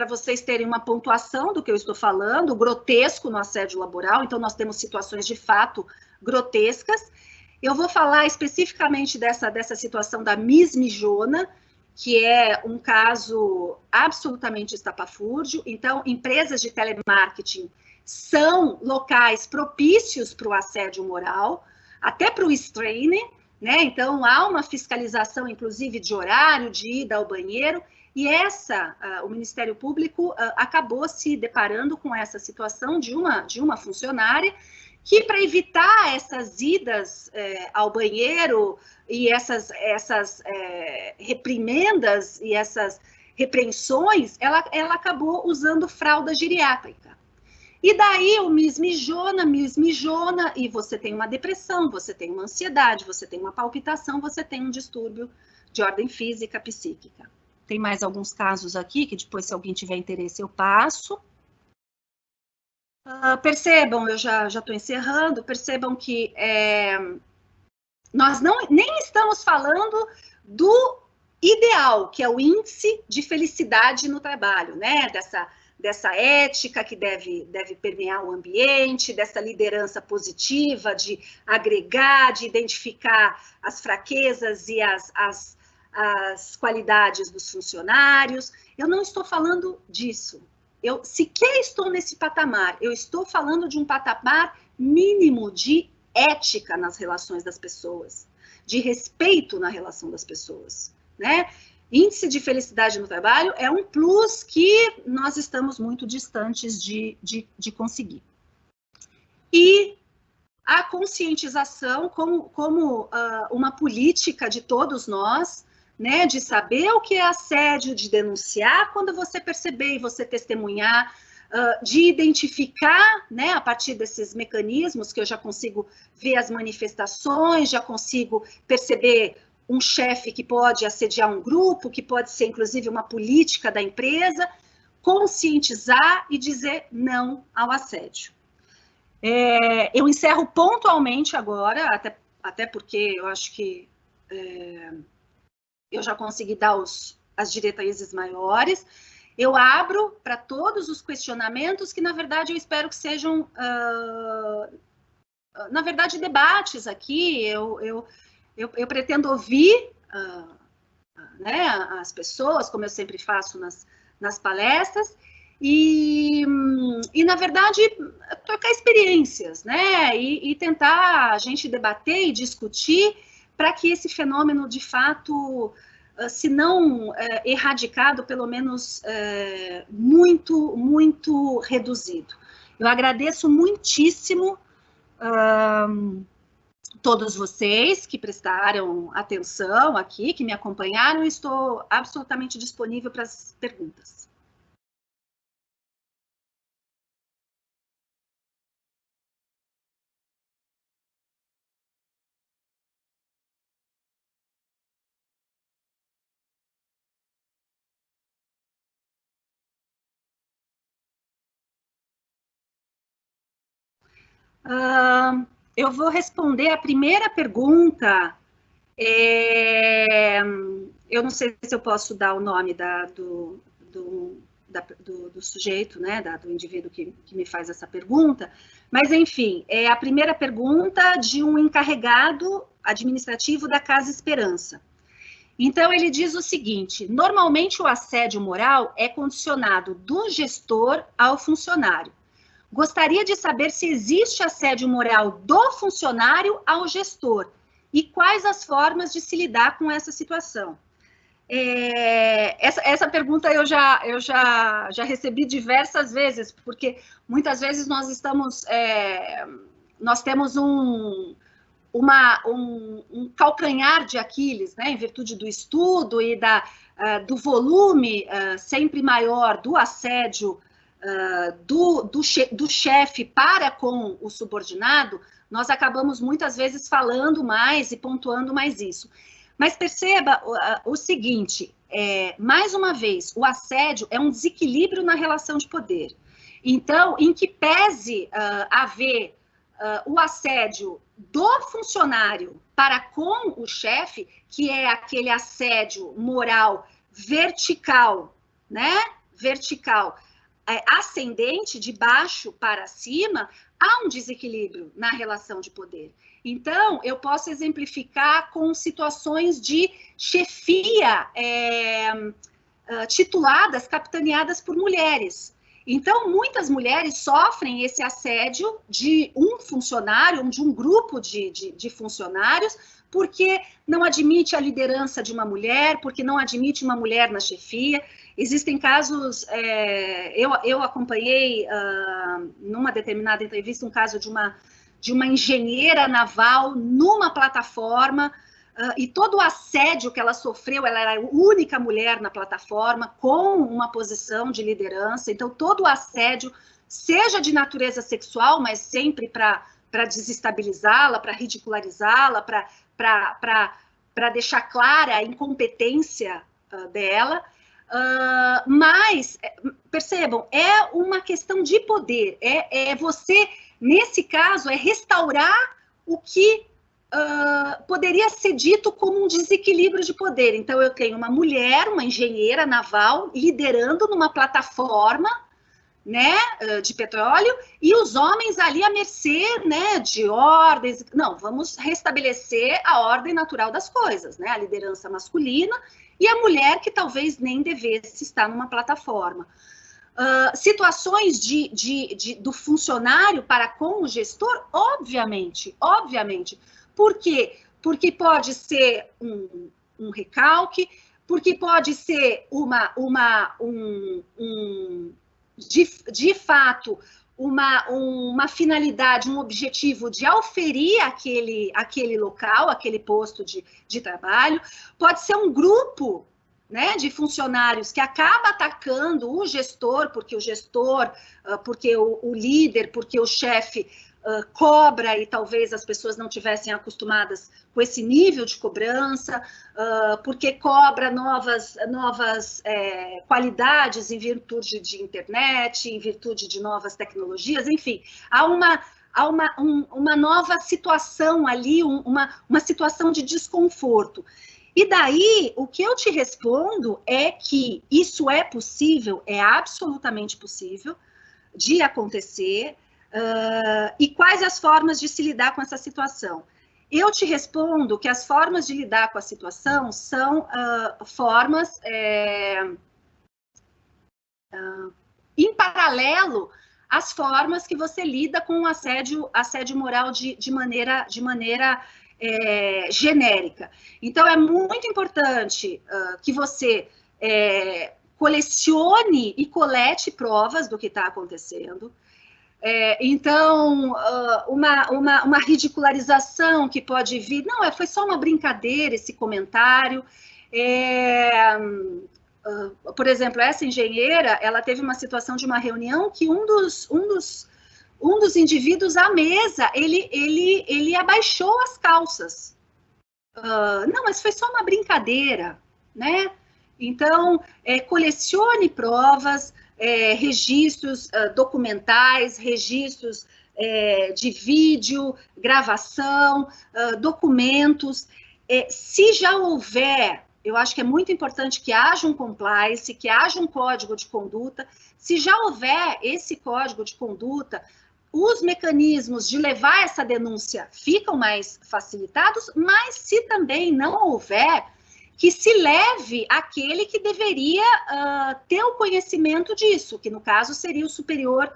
vocês terem uma pontuação do que eu estou falando, grotesco no assédio laboral, então nós temos situações de fato grotescas. Eu vou falar especificamente dessa situação da Miss Mijona, que é um caso absolutamente estapafúrdio. Então, empresas de telemarketing são locais propícios para o assédio moral, até para o strainer, né? Então, há uma fiscalização, inclusive, de horário, de ida ao banheiro, e o Ministério Público acabou se deparando com essa situação de uma funcionária que, para evitar essas idas ao banheiro e essas reprimendas e essas repreensões, ela acabou usando fralda geriátrica. E daí o Miss Mijona, e você tem uma depressão, você tem uma ansiedade, você tem uma palpitação, você tem um distúrbio de ordem física, psíquica. Tem mais alguns casos aqui, que depois, se alguém tiver interesse, eu passo. Percebam, eu já estou encerrando, percebam que nós nem estamos falando do ideal, que é o índice de felicidade no trabalho, né? Dessa ética que deve permear o ambiente, dessa liderança positiva, de agregar, de identificar as fraquezas e as qualidades dos funcionários. Eu não estou falando disso. Eu sequer estou nesse patamar. Eu estou falando de um patamar mínimo de ética nas relações das pessoas, de respeito na relação das pessoas, né? Índice de felicidade no trabalho é um plus que nós estamos muito distantes de conseguir. E a conscientização como uma política de todos nós, né, de saber o que é assédio, de denunciar quando você perceber e você testemunhar, de identificar, né, a partir desses mecanismos que eu já consigo ver as manifestações, já consigo perceber um chefe que pode assediar um grupo, que pode ser inclusive uma política da empresa, conscientizar e dizer não ao assédio. Eu encerro pontualmente agora, até porque eu acho que eu já consegui dar as diretrizes maiores. Eu abro para todos os questionamentos que, na verdade, eu espero que sejam, na verdade, debates aqui. Eu pretendo ouvir né, as pessoas, como eu sempre faço nas palestras, e, na verdade, trocar experiências, né, e tentar a gente debater e discutir para que esse fenômeno, de fato, se não erradicado, pelo menos muito, muito reduzido. Eu agradeço muitíssimo todos vocês que prestaram atenção aqui, que me acompanharam, e estou absolutamente disponível para as perguntas. Eu vou responder a primeira pergunta. Eu não sei se eu posso dar o nome do sujeito, né, do indivíduo que me faz essa pergunta, mas, enfim, é a primeira pergunta de um encarregado administrativo da Casa Esperança. Então, ele diz o seguinte: normalmente o assédio moral é condicionado do gestor ao funcionário. Gostaria de saber se existe assédio moral do funcionário ao gestor e quais as formas de se lidar com essa situação. Essa pergunta eu já recebi diversas vezes, porque muitas vezes nós temos um calcanhar de Aquiles, né, em virtude do estudo e do volume sempre maior do assédio do chefe para com o subordinado, nós acabamos muitas vezes falando mais e pontuando mais isso. Mas perceba o seguinte, mais uma vez, o assédio é um desequilíbrio na relação de poder. Então, em que pese haver o assédio do funcionário para com o chefe, que é aquele assédio moral vertical, né? Vertical, ascendente, de baixo para cima, há um desequilíbrio na relação de poder. Então, eu posso exemplificar com situações de chefia tituladas, capitaneadas por mulheres. Então, muitas mulheres sofrem esse assédio de um funcionário, de um grupo de funcionários, porque não admite a liderança de uma mulher, porque não admite uma mulher na chefia. Existem casos, eu acompanhei numa determinada entrevista um caso de uma engenheira naval numa plataforma, e todo o assédio que ela sofreu, ela era a única mulher na plataforma com uma posição de liderança, então todo o assédio, seja de natureza sexual, mas sempre para desestabilizá-la, para ridicularizá-la, para deixar clara a incompetência dela, mas, percebam, é uma questão de poder, você, nesse caso, é restaurar o que poderia ser dito como um desequilíbrio de poder. Então, eu tenho uma mulher, uma engenheira naval, liderando numa plataforma, né, de petróleo, e os homens ali à mercê, né, de ordens. Não, vamos restabelecer a ordem natural das coisas, né, a liderança masculina e a mulher que talvez nem devesse estar numa plataforma. Situações do funcionário para com o gestor, obviamente. Por quê? Porque pode ser um recalque, porque pode ser de fato uma finalidade, um objetivo de auferir aquele local, aquele posto de trabalho, pode ser um grupo, né, de funcionários que acaba atacando o gestor, porque o líder, porque o chefe cobra e talvez as pessoas não tivessem acostumadas com esse nível de cobrança, porque cobra novas qualidades em virtude de internet, em virtude de novas tecnologias, enfim, há uma nova situação ali, uma situação de desconforto. E daí, o que eu te respondo é que isso é possível, é absolutamente possível de acontecer. E quais as formas de se lidar com essa situação? Eu te respondo que as formas de lidar com a situação são formas em paralelo às formas que você lida com o assédio moral de maneira genérica. Então, é muito importante que você colecione e colete provas do que está acontecendo. Então, uma ridicularização que pode vir, não, foi só uma brincadeira esse comentário. Por exemplo, essa engenheira, ela teve uma situação de uma reunião que um dos indivíduos à mesa, ele abaixou as calças. Não, mas foi só uma brincadeira, né? Então, colecione provas, registros documentais, registros de vídeo, gravação, documentos. Se já houver, eu acho que é muito importante que haja um compliance, que haja um código de conduta. Se já houver esse código de conduta, os mecanismos de levar essa denúncia ficam mais facilitados, mas se também não houver, que se leve aquele que deveria ter o conhecimento disso, que no caso seria o superior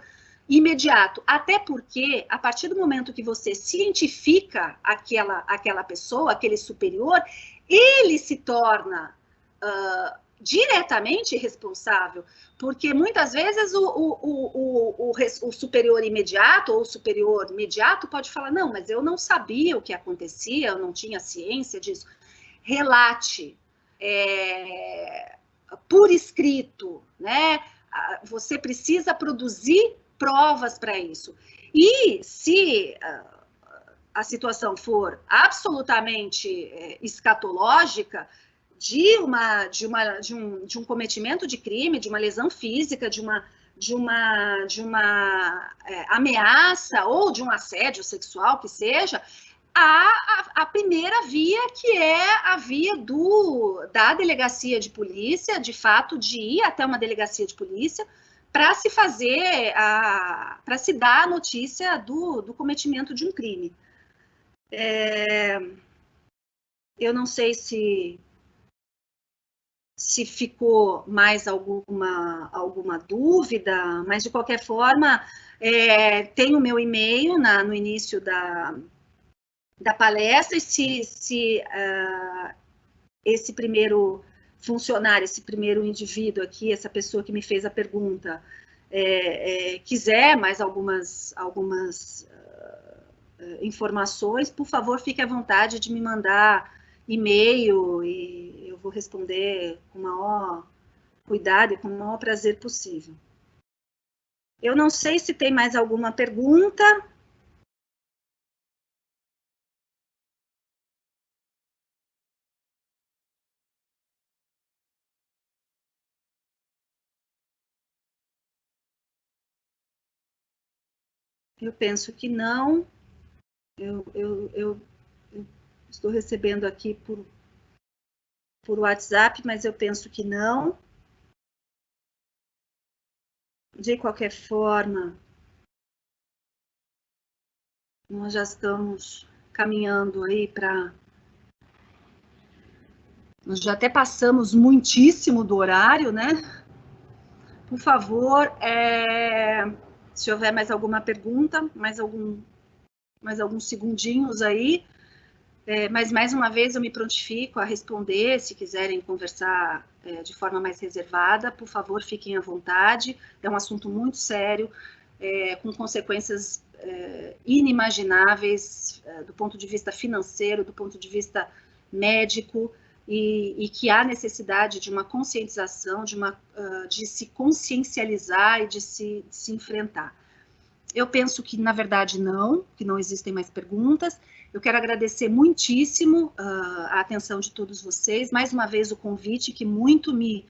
imediato. Até porque, a partir do momento que você cientifica aquela pessoa, aquele superior, ele se torna diretamente responsável, porque muitas vezes o superior imediato ou o superior imediato pode falar, não, mas eu não sabia o que acontecia, eu não tinha ciência disso. Relate, por escrito, né? Você precisa produzir provas para isso. E se a situação for absolutamente escatológica, de um cometimento de crime, de uma lesão física, de uma ameaça ou de um assédio sexual, que seja, a primeira via, que é a via da delegacia de polícia, de fato, de ir até uma delegacia de polícia para se fazer, para se dar a notícia do cometimento de um crime. Eu não sei se ficou mais alguma dúvida, mas de qualquer forma, tem o meu e-mail no início da palestra, e se esse primeiro funcionário, esse primeiro indivíduo aqui, essa pessoa que me fez a pergunta, quiser mais algumas informações, por favor, fique à vontade de me mandar e-mail, e eu vou responder com o maior cuidado e com o maior prazer possível. Eu não sei se tem mais alguma pergunta. Eu penso que não. Eu estou recebendo aqui por WhatsApp, mas eu penso que não. De qualquer forma, nós já estamos caminhando aí para... Nós já até passamos muitíssimo do horário, né? Por favor, se houver mais alguma pergunta, mais alguns segundinhos aí, mas mais uma vez eu me prontifico a responder. Se quiserem conversar de forma mais reservada, por favor, fiquem à vontade. É um assunto muito sério, com consequências inimagináveis do ponto de vista financeiro, do ponto de vista médico, e que há necessidade de uma conscientização, de se consciencializar e de se enfrentar. Eu penso que, na verdade, que não existem mais perguntas. Eu quero agradecer muitíssimo a atenção de todos vocês, mais uma vez o convite, que muito me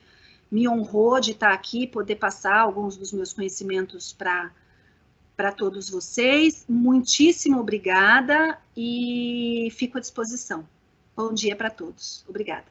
honrou de estar aqui, poder passar alguns dos meus conhecimentos para todos vocês. Muitíssimo obrigada e fico à disposição. Bom dia para todos. Obrigada.